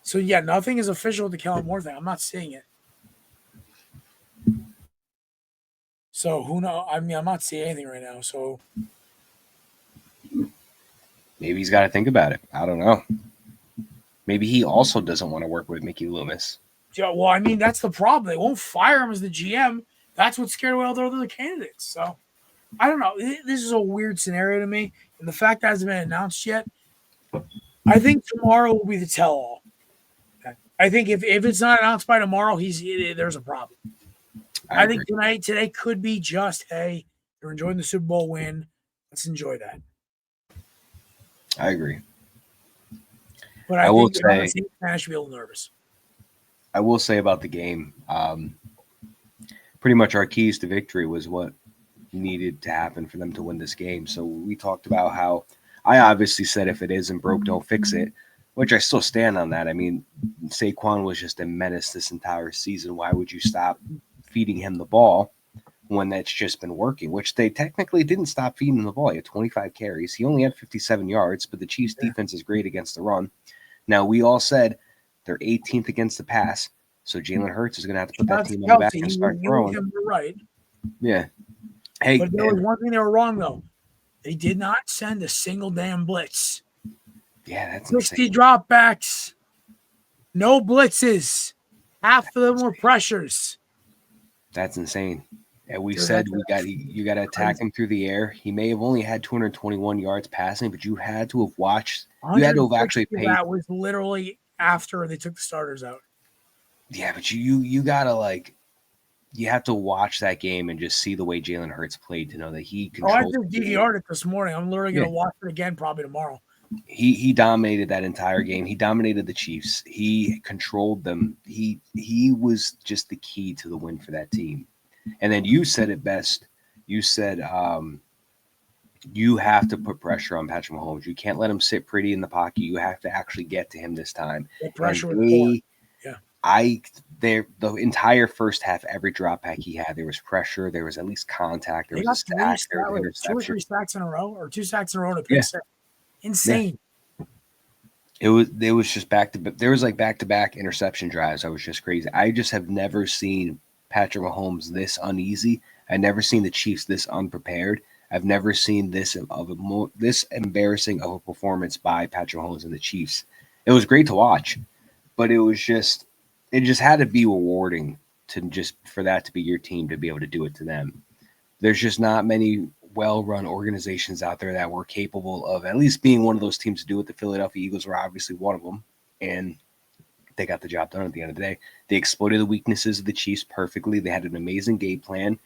So, yeah, nothing is official with the Kellen Moore thing. I'm not seeing it. So, who knows? I mean, I'm not seeing anything right now. So, maybe he's got to think about it. I don't know. Maybe he also doesn't want to work with Mickey Loomis. Yeah, well, I mean, that's the problem. They won't fire him as the GM. That's what scared away all the other candidates. So, I don't know. This is a weird scenario to me. And the fact that it hasn't been announced yet, I think tomorrow will be the tell-all. Okay. I think if it's not announced by tomorrow, there's a problem. I think today could be just, hey, you're enjoying the Super Bowl win. Let's enjoy that. I agree. But I will think if I'm a say- Saints fan, I should be a little nervous. I will say about the game, pretty much our keys to victory was what needed to happen for them to win this game. So we talked about how I obviously said if it isn't broke, don't fix it, which I still stand on that. I mean, Saquon was just a menace this entire season. Why would you stop feeding him the ball when that's just been working, which they technically didn't stop feeding him the ball. He had 25 carries. He only had 57 yards, but the Chiefs defense is great against the run. Now, we all said they're 18th against the pass, so Jalen Hurts is going to have to put that team on the back and start throwing. You're right. Yeah. Hey, But there was one thing they were wrong, though. They did not send a single damn blitz. yeah, that's 60 insane. dropbacks. No blitzes. Half of them were pressures. That's insane. And we Dude, said that's you got to attack him through the air. He may have only had 221 yards passing, but you had to have watched. You had to have actually 160 paid. That was literally after they took the starters out. Yeah, but you gotta you have to watch that game and just see the way Jalen Hurts played to know that he I controlled. just DVR'd it this morning. I'm literally going to Yeah. watch it again probably tomorrow. He dominated that entire game. He dominated the Chiefs. He controlled them. He was just the key to the win for that team. And then you said it best. You said you have to put pressure on Patrick Mahomes. You can't let him sit pretty in the pocket. You have to actually get to him this time. The pressure And was poor. Yeah. The entire first half, every drop back he had, there was pressure. There was at least contact. There They was a got stack. There was an 2 or interception. 3 sacks in a row, or 2 sacks in a row to pick Yeah. six. Insane. It was just back to back interception drives. I was just crazy. I just have never seen Patrick Mahomes this uneasy. I've never seen the Chiefs this unprepared. I've never seen this embarrassing of a performance by Patrick Mahomes and the Chiefs. It was great to watch, but it just had to be rewarding for that to be your team, to be able to do it to them. There's just not many well-run organizations out there that were capable of at least being one of those teams to do it. The Philadelphia Eagles were obviously one of them, and they got the job done at the end of the day. They exploited the weaknesses of the Chiefs perfectly. They had an amazing game plan,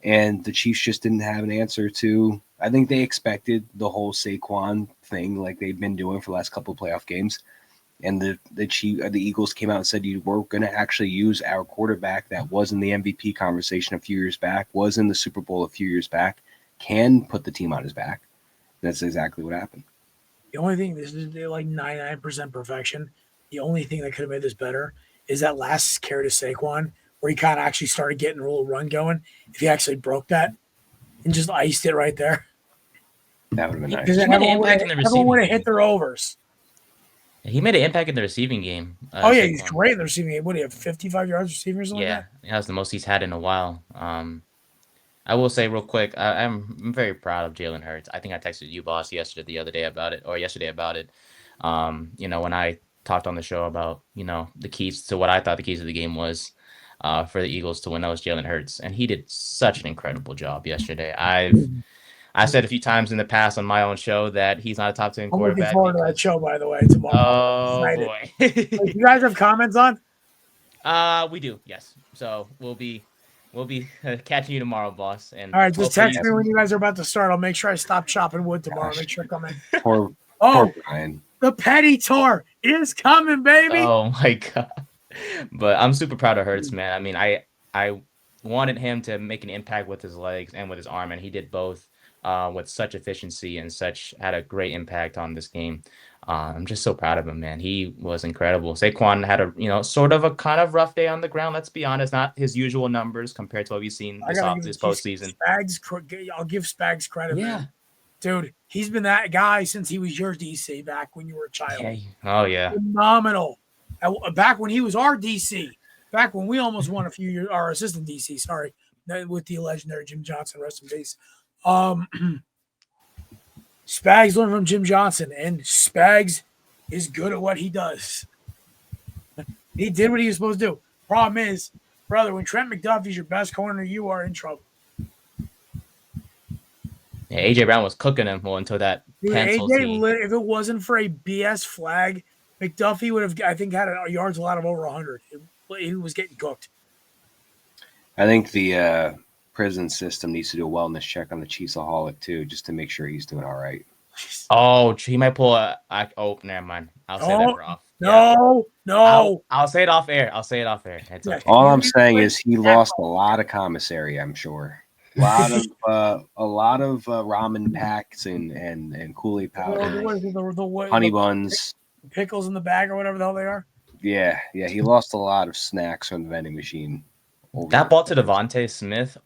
and the Chiefs just didn't have an answer to. I think they expected the whole Saquon thing, like they've been doing for the last couple of playoff games. And the Eagles came out and said, we're going to actually use our quarterback that was in the MVP conversation a few years back, was in the Super Bowl a few years back, can put the team on his back. That's exactly what happened. The only thing, this is like 99% perfection. The only thing that could have made this better is that last carry to Saquon, where he kind of actually started getting a little run going. If he actually broke that and just iced it right there. That would have been nice. Because He made an impact in the everyone receiving would have game. hit their overs. He made an impact in the receiving game. He's Saquon. great in the receiving game. What do you have, 55 yards receiving or something Yeah, like that's the most he's had in a while. I will say real quick, I'm very proud of Jalen Hurts. I think I texted you, boss, yesterday about it. When I talked on the show about, the keys to what I thought the keys of the game was for the Eagles to win, that was Jalen Hurts. And he did such an incredible job yesterday. I said a few times in the past on my own show that he's not a top 10 I'm looking quarterback. forward to that show, by the way, tomorrow. Oh, boy. You guys have comments on? We do, yes. So we'll be catching you tomorrow, boss. And All right, just hopefully text me when you guys are about to start. I'll make sure I stop chopping wood tomorrow. Make sure I come in. Poor Oh, Brian. the petty tour is coming, baby. Oh my god! But I'm super proud of Hurts, man. I mean, I wanted him to make an impact with his legs and with his arm, and he did both with such efficiency and had a great impact on this game. I'm just so proud of him, man. He was incredible. Saquon had a sort of a kind of rough day on the ground. Let's be honest, not his usual numbers compared to what we've seen this postseason. I'll give Spags credit. Yeah. Man. Dude, he's been that guy since he was your DC back when you were a child. Yeah. Oh yeah. Phenomenal. Back when he was our DC. Back when we almost won a few years, our assistant DC, sorry, with the legendary Jim Johnson, rest in peace. Spags learned from Jim Johnson, and Spags is good at what he does. He did what he was supposed to do. Problem is, brother, when Trent McDuffie's your best corner, you are in trouble. Yeah, AJ Brown was cooking him until that pencil. If it wasn't for a BS flag, McDuffie would have, I think, had a yards allowed of over 100. He was getting cooked. I think the prison system needs to do a wellness check on the Chiefsaholic too, just to make sure he's doing all right. Oh, he might pull a. Oh, never mind. I'll say that for off. No, no. I'll say it off air. It's Yeah, okay. All you I'm need to saying win is he that lost a ball. lot of commissary. I'm sure. A lot of ramen packs and Kool-Aid powder, What is it, honey the buns. pickles in the bag or whatever the hell they are. Yeah. He lost a lot of snacks from the vending machine. That ball to Devontae Smith.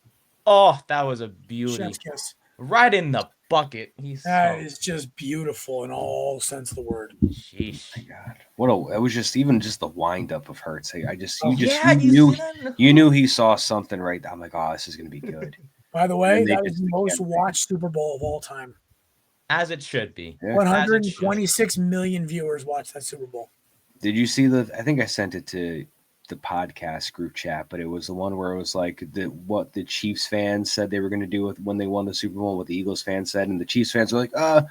Oh, that was a beauty. Chef's kiss. Right in the bucket. That is just beautiful in all sense of the word. Sheesh. Oh my God. It was just the wind up of Hurts. You knew he saw something right. I'm like, oh, this is gonna be good. By the way, And they that was just the most can't watched Super Bowl of all time. As it should be. Yeah. 126 million viewers watched that Super Bowl. Did you see I think I sent it to the podcast group chat, but it was the one where it was like what the Chiefs fans said they were going to do when they won the Super Bowl, what the Eagles fans said, and the Chiefs fans were like,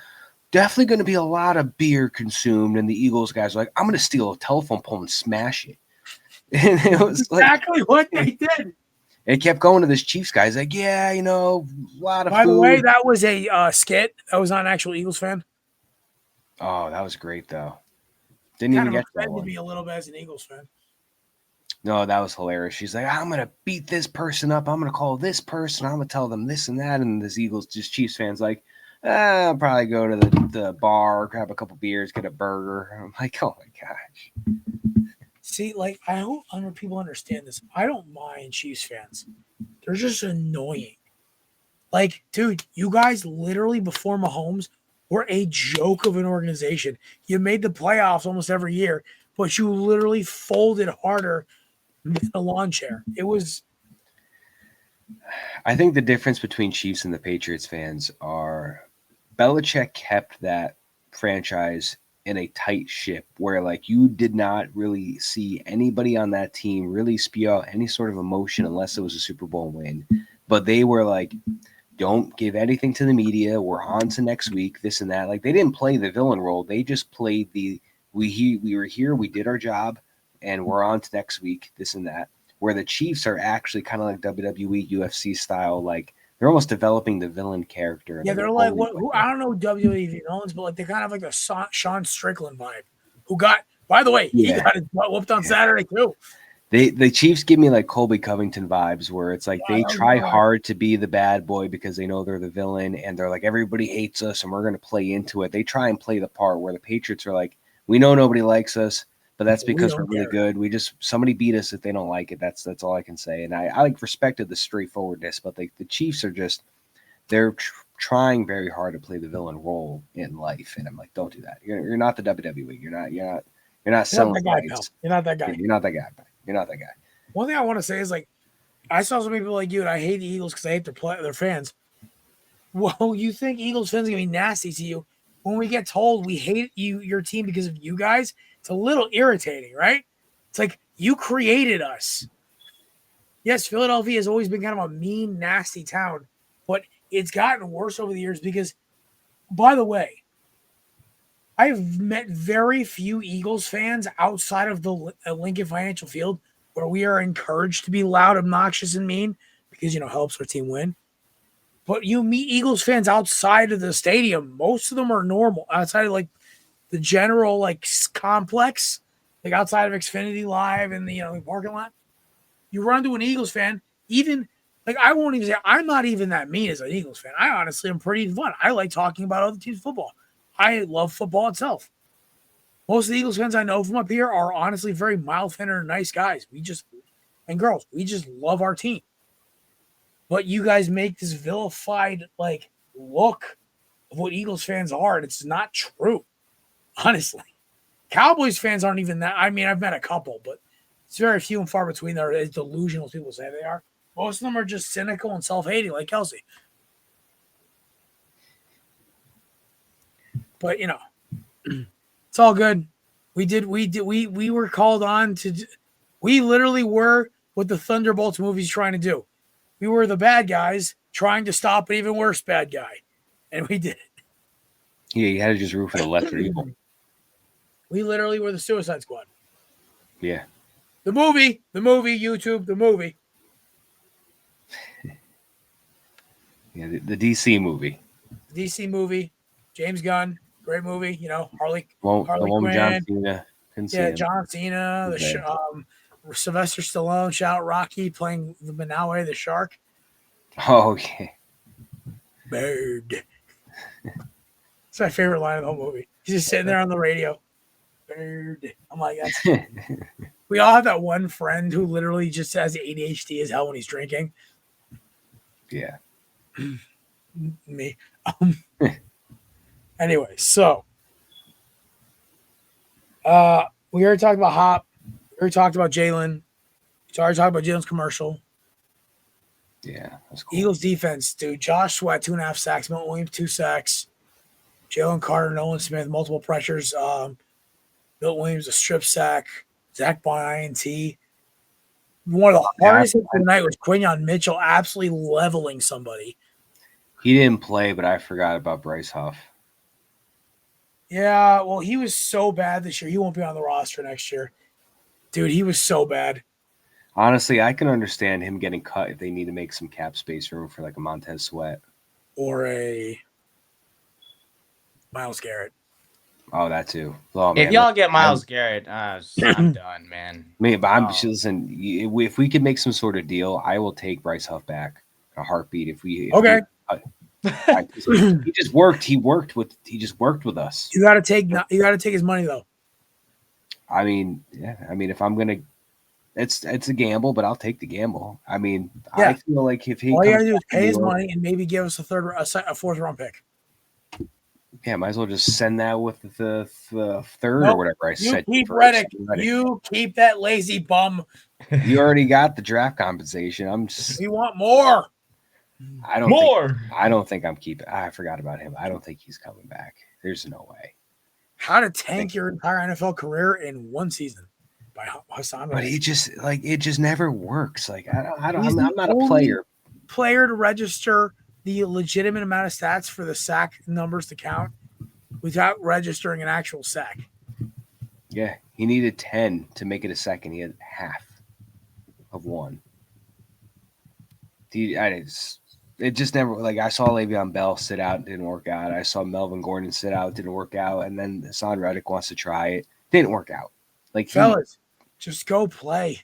definitely going to be a lot of beer consumed, and the Eagles guys were like, I'm going to steal a telephone pole and smash it. And it was exactly what they did. It kept going to this Chiefs guy. He's like, yeah, a lot of By food. the way, that was a skit. That was not an actual Eagles fan. Oh, that was great, though. Didn't Kind even of get that offended one. me a little bit as an Eagles fan. No, that was hilarious. She's like, I'm going to beat this person up. I'm going to call this person. I'm going to tell them this and that. And this Chiefs fans like, I'll probably go to the bar, grab a couple beers, get a burger. I'm like, oh, my gosh. See, like, I hope people understand this. I don't mind Chiefs fans. They're just annoying. Like, dude, you guys literally before Mahomes were a joke of an organization. You made the playoffs almost every year, but you literally folded harder than a lawn chair. It was. I think the difference between Chiefs and the Patriots fans are Belichick kept that franchise in a tight ship where like you did not really see anybody on that team really spew out any sort of emotion unless it was a Super Bowl win. But they were like, don't give anything to the media. We're on to next week, this and that. Like they didn't play the villain role. They just played we were here, we did our job, and we're on to next week, this and that. Where the Chiefs are actually kind of like WWE, UFC style, like they're almost developing the villain character. Yeah, they're like what? I don't know WWE villains, but like they kind of like a Sean Strickland vibe. Who got? By the way, he got his butt whooped on Saturday too. The Chiefs give me like Colby Covington vibes, where it's like they try hard to be the bad boy because they know they're the villain, and they're like everybody hates us, and we're going to play into it. They try and play the part. Where the Patriots are like, we know nobody likes us, but that's because we're really good. We just somebody beat us if they don't like it. That's all I can say. And I like respected the straightforwardness, but the Chiefs are just they're trying very hard to play the villain role in life, and I'm like, don't do that. You're not the WWE. You're not selling that guy, pal. You're not that guy. You're not that guy. You're not that guy. One thing I want to say is like, I saw some people like you, and I hate the Eagles because I hate their fans. Well, you think Eagles fans are gonna be nasty to you when we get told we hate your team because of you guys? It's a little irritating, right? It's like you created us. Yes, Philadelphia has always been kind of a mean, nasty town, but it's gotten worse over the years because, by the way, I've met very few Eagles fans outside of the Lincoln Financial Field where we are encouraged to be loud, obnoxious, and mean because, helps our team win. But you meet Eagles fans outside of the stadium. Most of them are normal. Outside of, like, the general, like, complex, like, outside of Xfinity Live and the parking lot. You run into an Eagles fan, even, like, I won't even say I'm not even that mean as an Eagles fan. I honestly am pretty fun. I like talking about other teams' football. I love football itself. Most of the Eagles fans I know from up here are honestly very mild-mannered and nice guys. And girls, we just love our team. But you guys make this vilified, like, look of what Eagles fans are, and it's not true, honestly. Cowboys fans aren't even that. I mean, I've met a couple, but it's very few and far between. They're as delusional as people say they are. Most of them are just cynical and self-hating, like Kelsey. But it's all good. We were called on to. We literally were what the Thunderbolts movie's trying to do. We were the bad guys trying to stop an even worse bad guy, and we did it. Yeah, you had to just root for the lesser evil. We literally were the Suicide Squad. Yeah. The movie, YouTube, the movie. Yeah, the DC movie. DC movie, James Gunn. Great movie. You know, Harley The one with John Quinn. Cena. Couldn't see Yeah, him. John Cena. Okay. Sylvester Stallone. Shout out Rocky playing the Manaue, the shark. Oh, okay. Bird. It's my favorite line of the whole movie. He's just sitting there on the radio. Bird. I'm like, that's. We all have that one friend who literally just has ADHD as hell when he's drinking. Yeah. Me. Anyway, so we already talked about Hop. We already talked about Jalen. We already talked about Jalen's commercial. Yeah, that's cool. Eagles defense, dude. Josh Sweat, 2.5 sacks. Milton Williams, 2 sacks. Jalen Carter, Nolan Smith, multiple pressures. Milton Williams, a strip sack. Zach Bond, INT. One of the hardest hits of the night was Quinyon Mitchell absolutely leveling somebody. He didn't play, but I forgot about Bryce Huff. Yeah, well, he was so bad this year. He won't be on the roster next year. Dude, he was so bad. Honestly, I can understand him getting cut if they need to make some cap space room for like a Montez Sweat. Or a Myles Garrett. Oh, that too. Oh, man. If y'all get Myles Garrett, I'm done, man. But I'm just listen. If we could make some sort of deal, I will take Bryce Huff back in a heartbeat. Okay. He just worked. He just worked with us. You got to take his money though. I mean, yeah. I mean, if I'm gonna, it's a gamble, but I'll take the gamble. I mean, yeah. I feel like if he all you got to do is pay his money and maybe give us a fourth round pick. Yeah, might as well just send that with the third or whatever I said. Keep Reddick. You keep that lazy bum. You already got the draft compensation. I'm just. We want more. I don't think I'm keeping. I forgot about him. I don't think he's coming back. There's no way. How to tank your entire NFL career in one season by Hassan. But it just never works. Like I'm not a player to register the legitimate amount of stats for the sack numbers to count without registering an actual sack. Yeah, he needed 10 to make it a second. He had half of one. It just never, like, I saw Le'Veon Bell sit out, didn't work out. I saw Melvin Gordon sit out, didn't work out. And then Hassan Reddick wants to try it. Didn't work out. Like, fellas, just go play.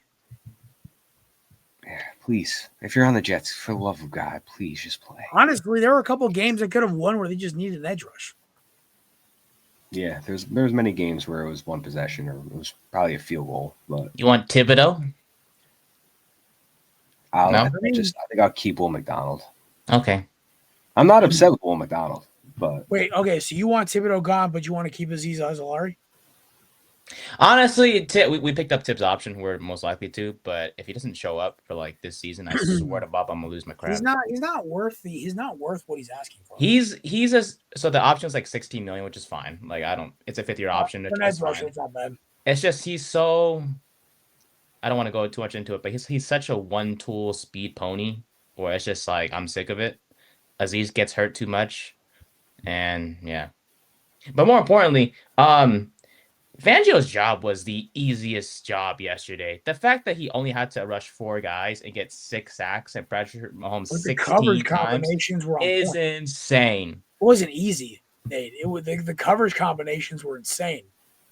Yeah, please. If you're on the Jets, for the love of God, please just play. Honestly, there were a couple of games that could have won where they just needed an edge rush. Yeah, there's many games where it was one possession or it was probably a field goal. But you want Thibodeau? I think I'll keep Will McDonald. Okay. I'm not upset with Will McDonald, but wait, okay, so you want Thibodeau gone, but you want to keep Azeez Ojulari? Honestly, we picked up Tip's option. We're most likely to, but if he doesn't show up for like this season, I swear to Bob, I'm gonna lose my crap. He's not worth what he's asking for. So the option is like 16 million, which is fine. Like it's a 5th-year option. It's not bad. It's just he's so. I don't want to go too much into it, but he's such a one-tool speed pony, where it's just like I'm sick of it. Azeez gets hurt too much, and yeah. But more importantly, Fangio's job was the easiest job yesterday. The fact that he only had to rush 4 guys and get 6 sacks and pressure Mahomes 16 times is insane. It wasn't easy, Nate. The coverage combinations were insane.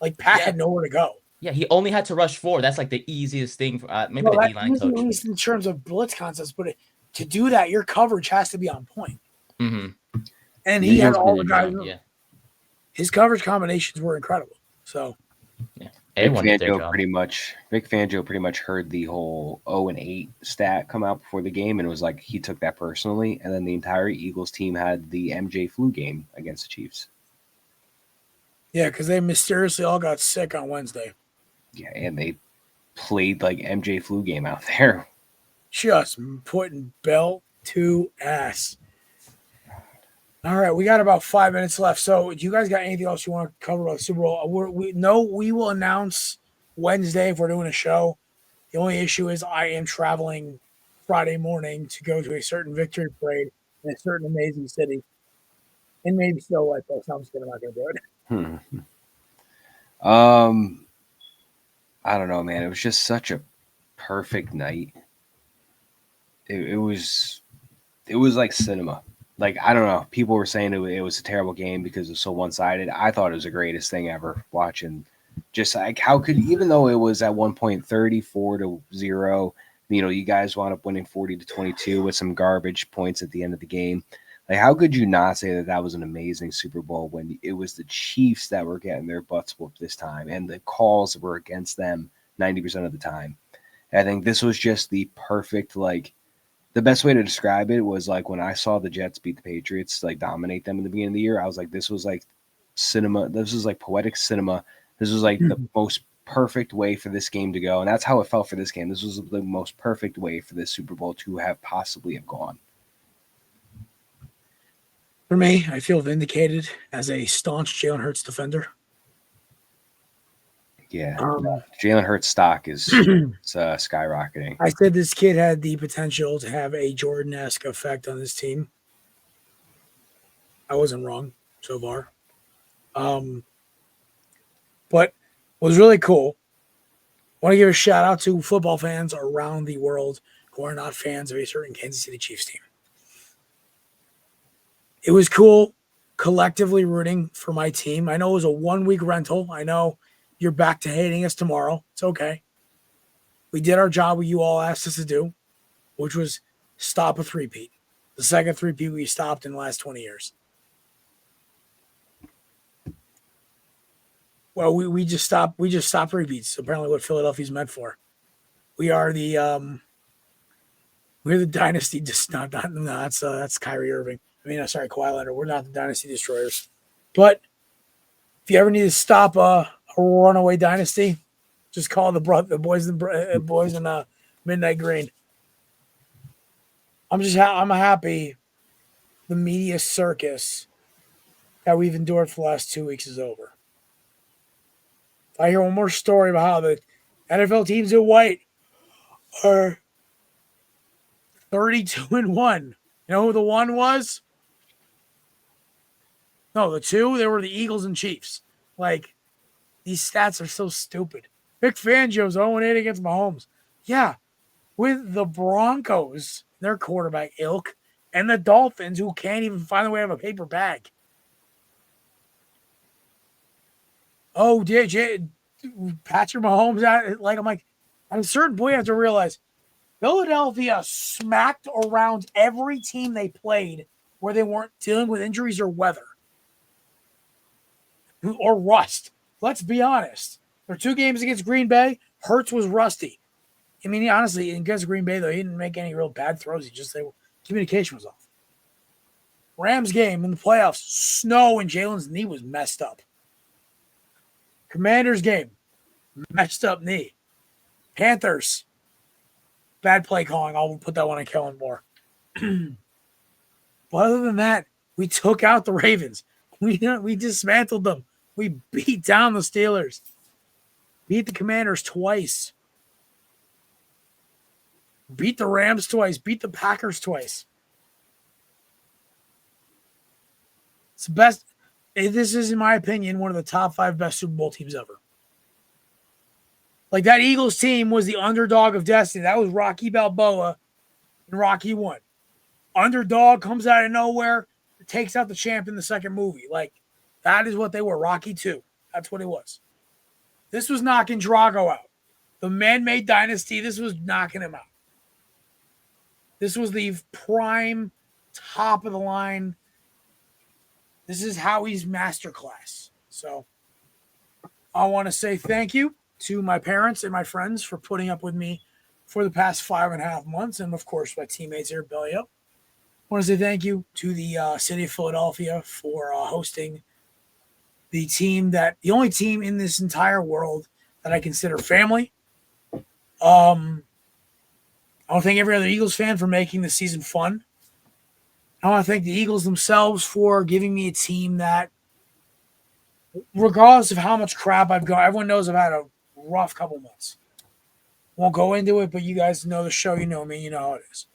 Like Pat had nowhere to go. Yeah, he only had to rush 4. That's like the easiest thing for maybe the D-line coach. At least in terms of blitz concepts, but to do that, your coverage has to be on point. Mm-hmm. And he had all the guys. Yeah. His coverage combinations were incredible. So, yeah, Vic Fangio pretty much heard the whole 0-8 stat come out before the game, and it was like he took that personally. And then the entire Eagles team had the MJ flu game against the Chiefs. Yeah, because they mysteriously all got sick on Wednesday. Yeah, and they played like MJ flu game out there. Just putting belt to ass. All right, we got about 5 minutes left. So, do you guys got anything else you want to cover about the Super Bowl? We will announce Wednesday if we're doing a show. The only issue is I am traveling Friday morning to go to a certain victory parade in a certain amazing city. And maybe still like that. So I'm just not going to do it. I don't know, man. It was just such a perfect night. It was like cinema. like, I don't know. People were saying it was a terrible game because it was so one-sided. I thought it was the greatest thing ever watching. Just like how could, even though it was at one point 34-0, you guys wound up winning 40-22 with some garbage points at the end of the game. Like, how could you not say that that was an amazing Super Bowl when it was the Chiefs that were getting their butts whooped this time and the calls were against them 90% of the time? I think this was just the perfect, like, the best way to describe it was like when I saw the Jets beat the Patriots, like dominate them in the beginning of the year, I was like, this was like cinema. This was like poetic cinema. This was like the most perfect way for this game to go. And that's how it felt for this game. This was the most perfect way for this Super Bowl to have possibly have gone. For me, I feel vindicated as a staunch Jalen Hurts defender. Yeah, Jalen Hurts stock is skyrocketing. I said this kid had the potential to have a Jordan-esque effect on this team. I wasn't wrong so far. But what was really cool, I want to give a shout out to football fans around the world who are not fans of a certain Kansas City Chiefs team. It was cool collectively rooting for my team. I know it was a 1-week rental. I know you're back to hating us tomorrow. It's okay. We did our job what you all asked us to do, which was stop a three-peat. The second three-peat we stopped in the last 20 years. Well, we just stopped three-peats. Apparently what Philadelphia's meant for. We're the dynasty. That's Kyrie Irving. Kawhi Leonard. We're not the dynasty destroyers. But if you ever need to stop a runaway dynasty, just call the boys in Midnight Green. I'm happy the media circus that we've endured for the last 2 weeks is over. If I hear one more story about how the NFL teams in white are 32-1, you know who the one was? No, the two, they were the Eagles and Chiefs. Like, these stats are so stupid. Vic Fangio's 0-8 against Mahomes. Yeah, with the Broncos, their quarterback ilk, and the Dolphins, who can't even find a way to have a paper bag. Oh, Patrick Mahomes, I'm like, at a certain point, you have to realize Philadelphia smacked around every team they played where they weren't dealing with injuries or weather or rust. Let's be honest. There were 2 games against Green Bay. Hurts was rusty. I mean, honestly, against Green Bay, though, he didn't make any real bad throws. Communication was off. Rams game in the playoffs, snow and Jalen's knee was messed up. Commanders game, messed up knee. Panthers, bad play calling. I'll put that one on Kellen Moore. But other than that, we took out the Ravens. We dismantled them. We beat down the Steelers. Beat the Commanders twice. Beat the Rams twice. Beat the Packers twice. It's the best. This is, in my opinion, one of the top 5 best Super Bowl teams ever. Like, that Eagles team was the underdog of destiny. That was Rocky Balboa in Rocky 1. Underdog comes out of nowhere, takes out the champ in the second movie. Like, that is what they were. Rocky 2. That's what it was. This was knocking Drago out. The man-made dynasty, this was knocking him out. This was the prime, top of the line. This is Howie's masterclass. So I want to say thank you to my parents and my friends for putting up with me for the past 5.5 months. And, of course, my teammates here at Bellio. I want to say thank you to the city of Philadelphia for hosting the only team in this entire world that I consider family. I want to thank every other Eagles fan for making the season fun. I want to thank the Eagles themselves for giving me a team that, regardless of how much crap I've got, everyone knows I've had a rough couple months. Won't go into it, but you guys know the show. You know me. You know how it is.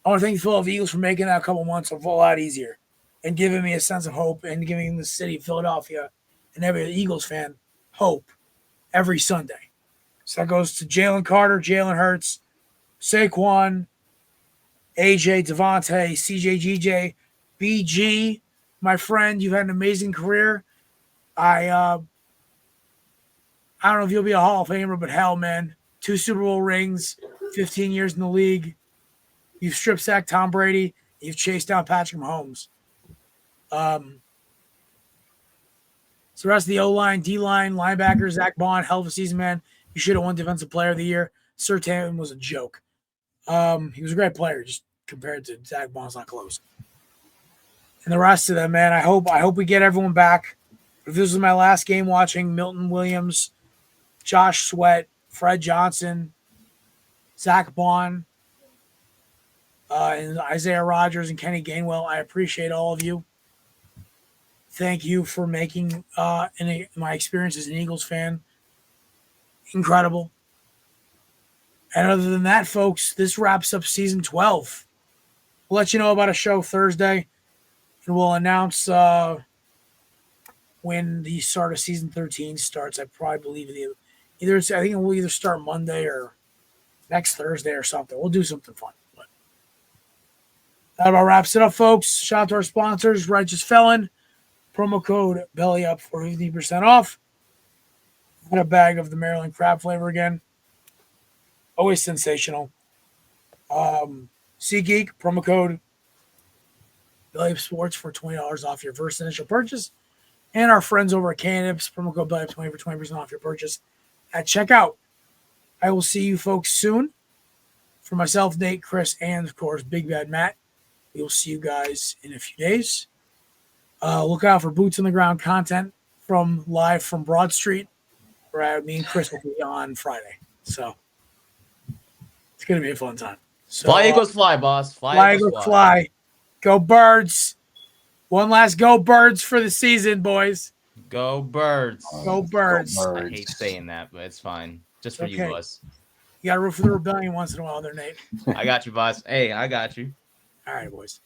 I want to thank the Philadelphia Eagles for making that couple months a whole lot easier and giving me a sense of hope and giving the city of Philadelphia and every Eagles fan hope every Sunday. So that goes to Jalen Carter, Jalen Hurts, Saquon, AJ, Devontae, CJ, GJ, BG, my friend, you've had an amazing career. I don't know if you'll be a Hall of Famer, but hell, man, 2 Super Bowl rings, 15 years in the league. You've strip sacked Tom Brady. You've chased down Patrick Mahomes. So the rest of the O-line, D-line, linebacker, Zach Bond, hell of a season, man. You should have won Defensive Player of the Year. Surtain was a joke. He was a great player, just compared to Zach Bond's not close. And the rest of them, man, I hope we get everyone back. If this was my last game watching Milton Williams, Josh Sweat, Fred Johnson, Zach Bond, and Isaiah Rodgers and Kenny Gainwell, I appreciate all of you. Thank you for making my experience as an Eagles fan incredible. And other than that, folks, this wraps up season 12. We'll let you know about a show Thursday, and we'll announce when the start of season 13 starts. I probably believe I think it will either start Monday or next Thursday or something. We'll do something fun. But that about wraps it up, folks. Shout out to our sponsors, Righteous Felon. Promo code BELLYUP for 15% off. Got a bag of the Maryland crab flavor again. Always sensational. SeatGeek, promo code BELLYUP Sports for $20 off your first initial purchase. And our friends over at Canips, promo code BELLYUP20 for 20% off your purchase at checkout. I will see you folks soon. For myself, Nate, Chris, and of course, Big Bad Matt, we will see you guys in a few days. Look out for Boots on the Ground content live from Broad Street, where me and Chris will be on Friday. So it's going to be a fun time. So, Fly Eagles fly, boss. Fly Eagles fly. Go Birds. One last go Birds for the season, boys. Go Birds. Go Birds. Go Birds. I hate saying that, but it's fine. Just for you, Okay. boss. You got to root for the rebellion once in a while there, Nate. I got you, boss. Hey, I got you. All right, boys.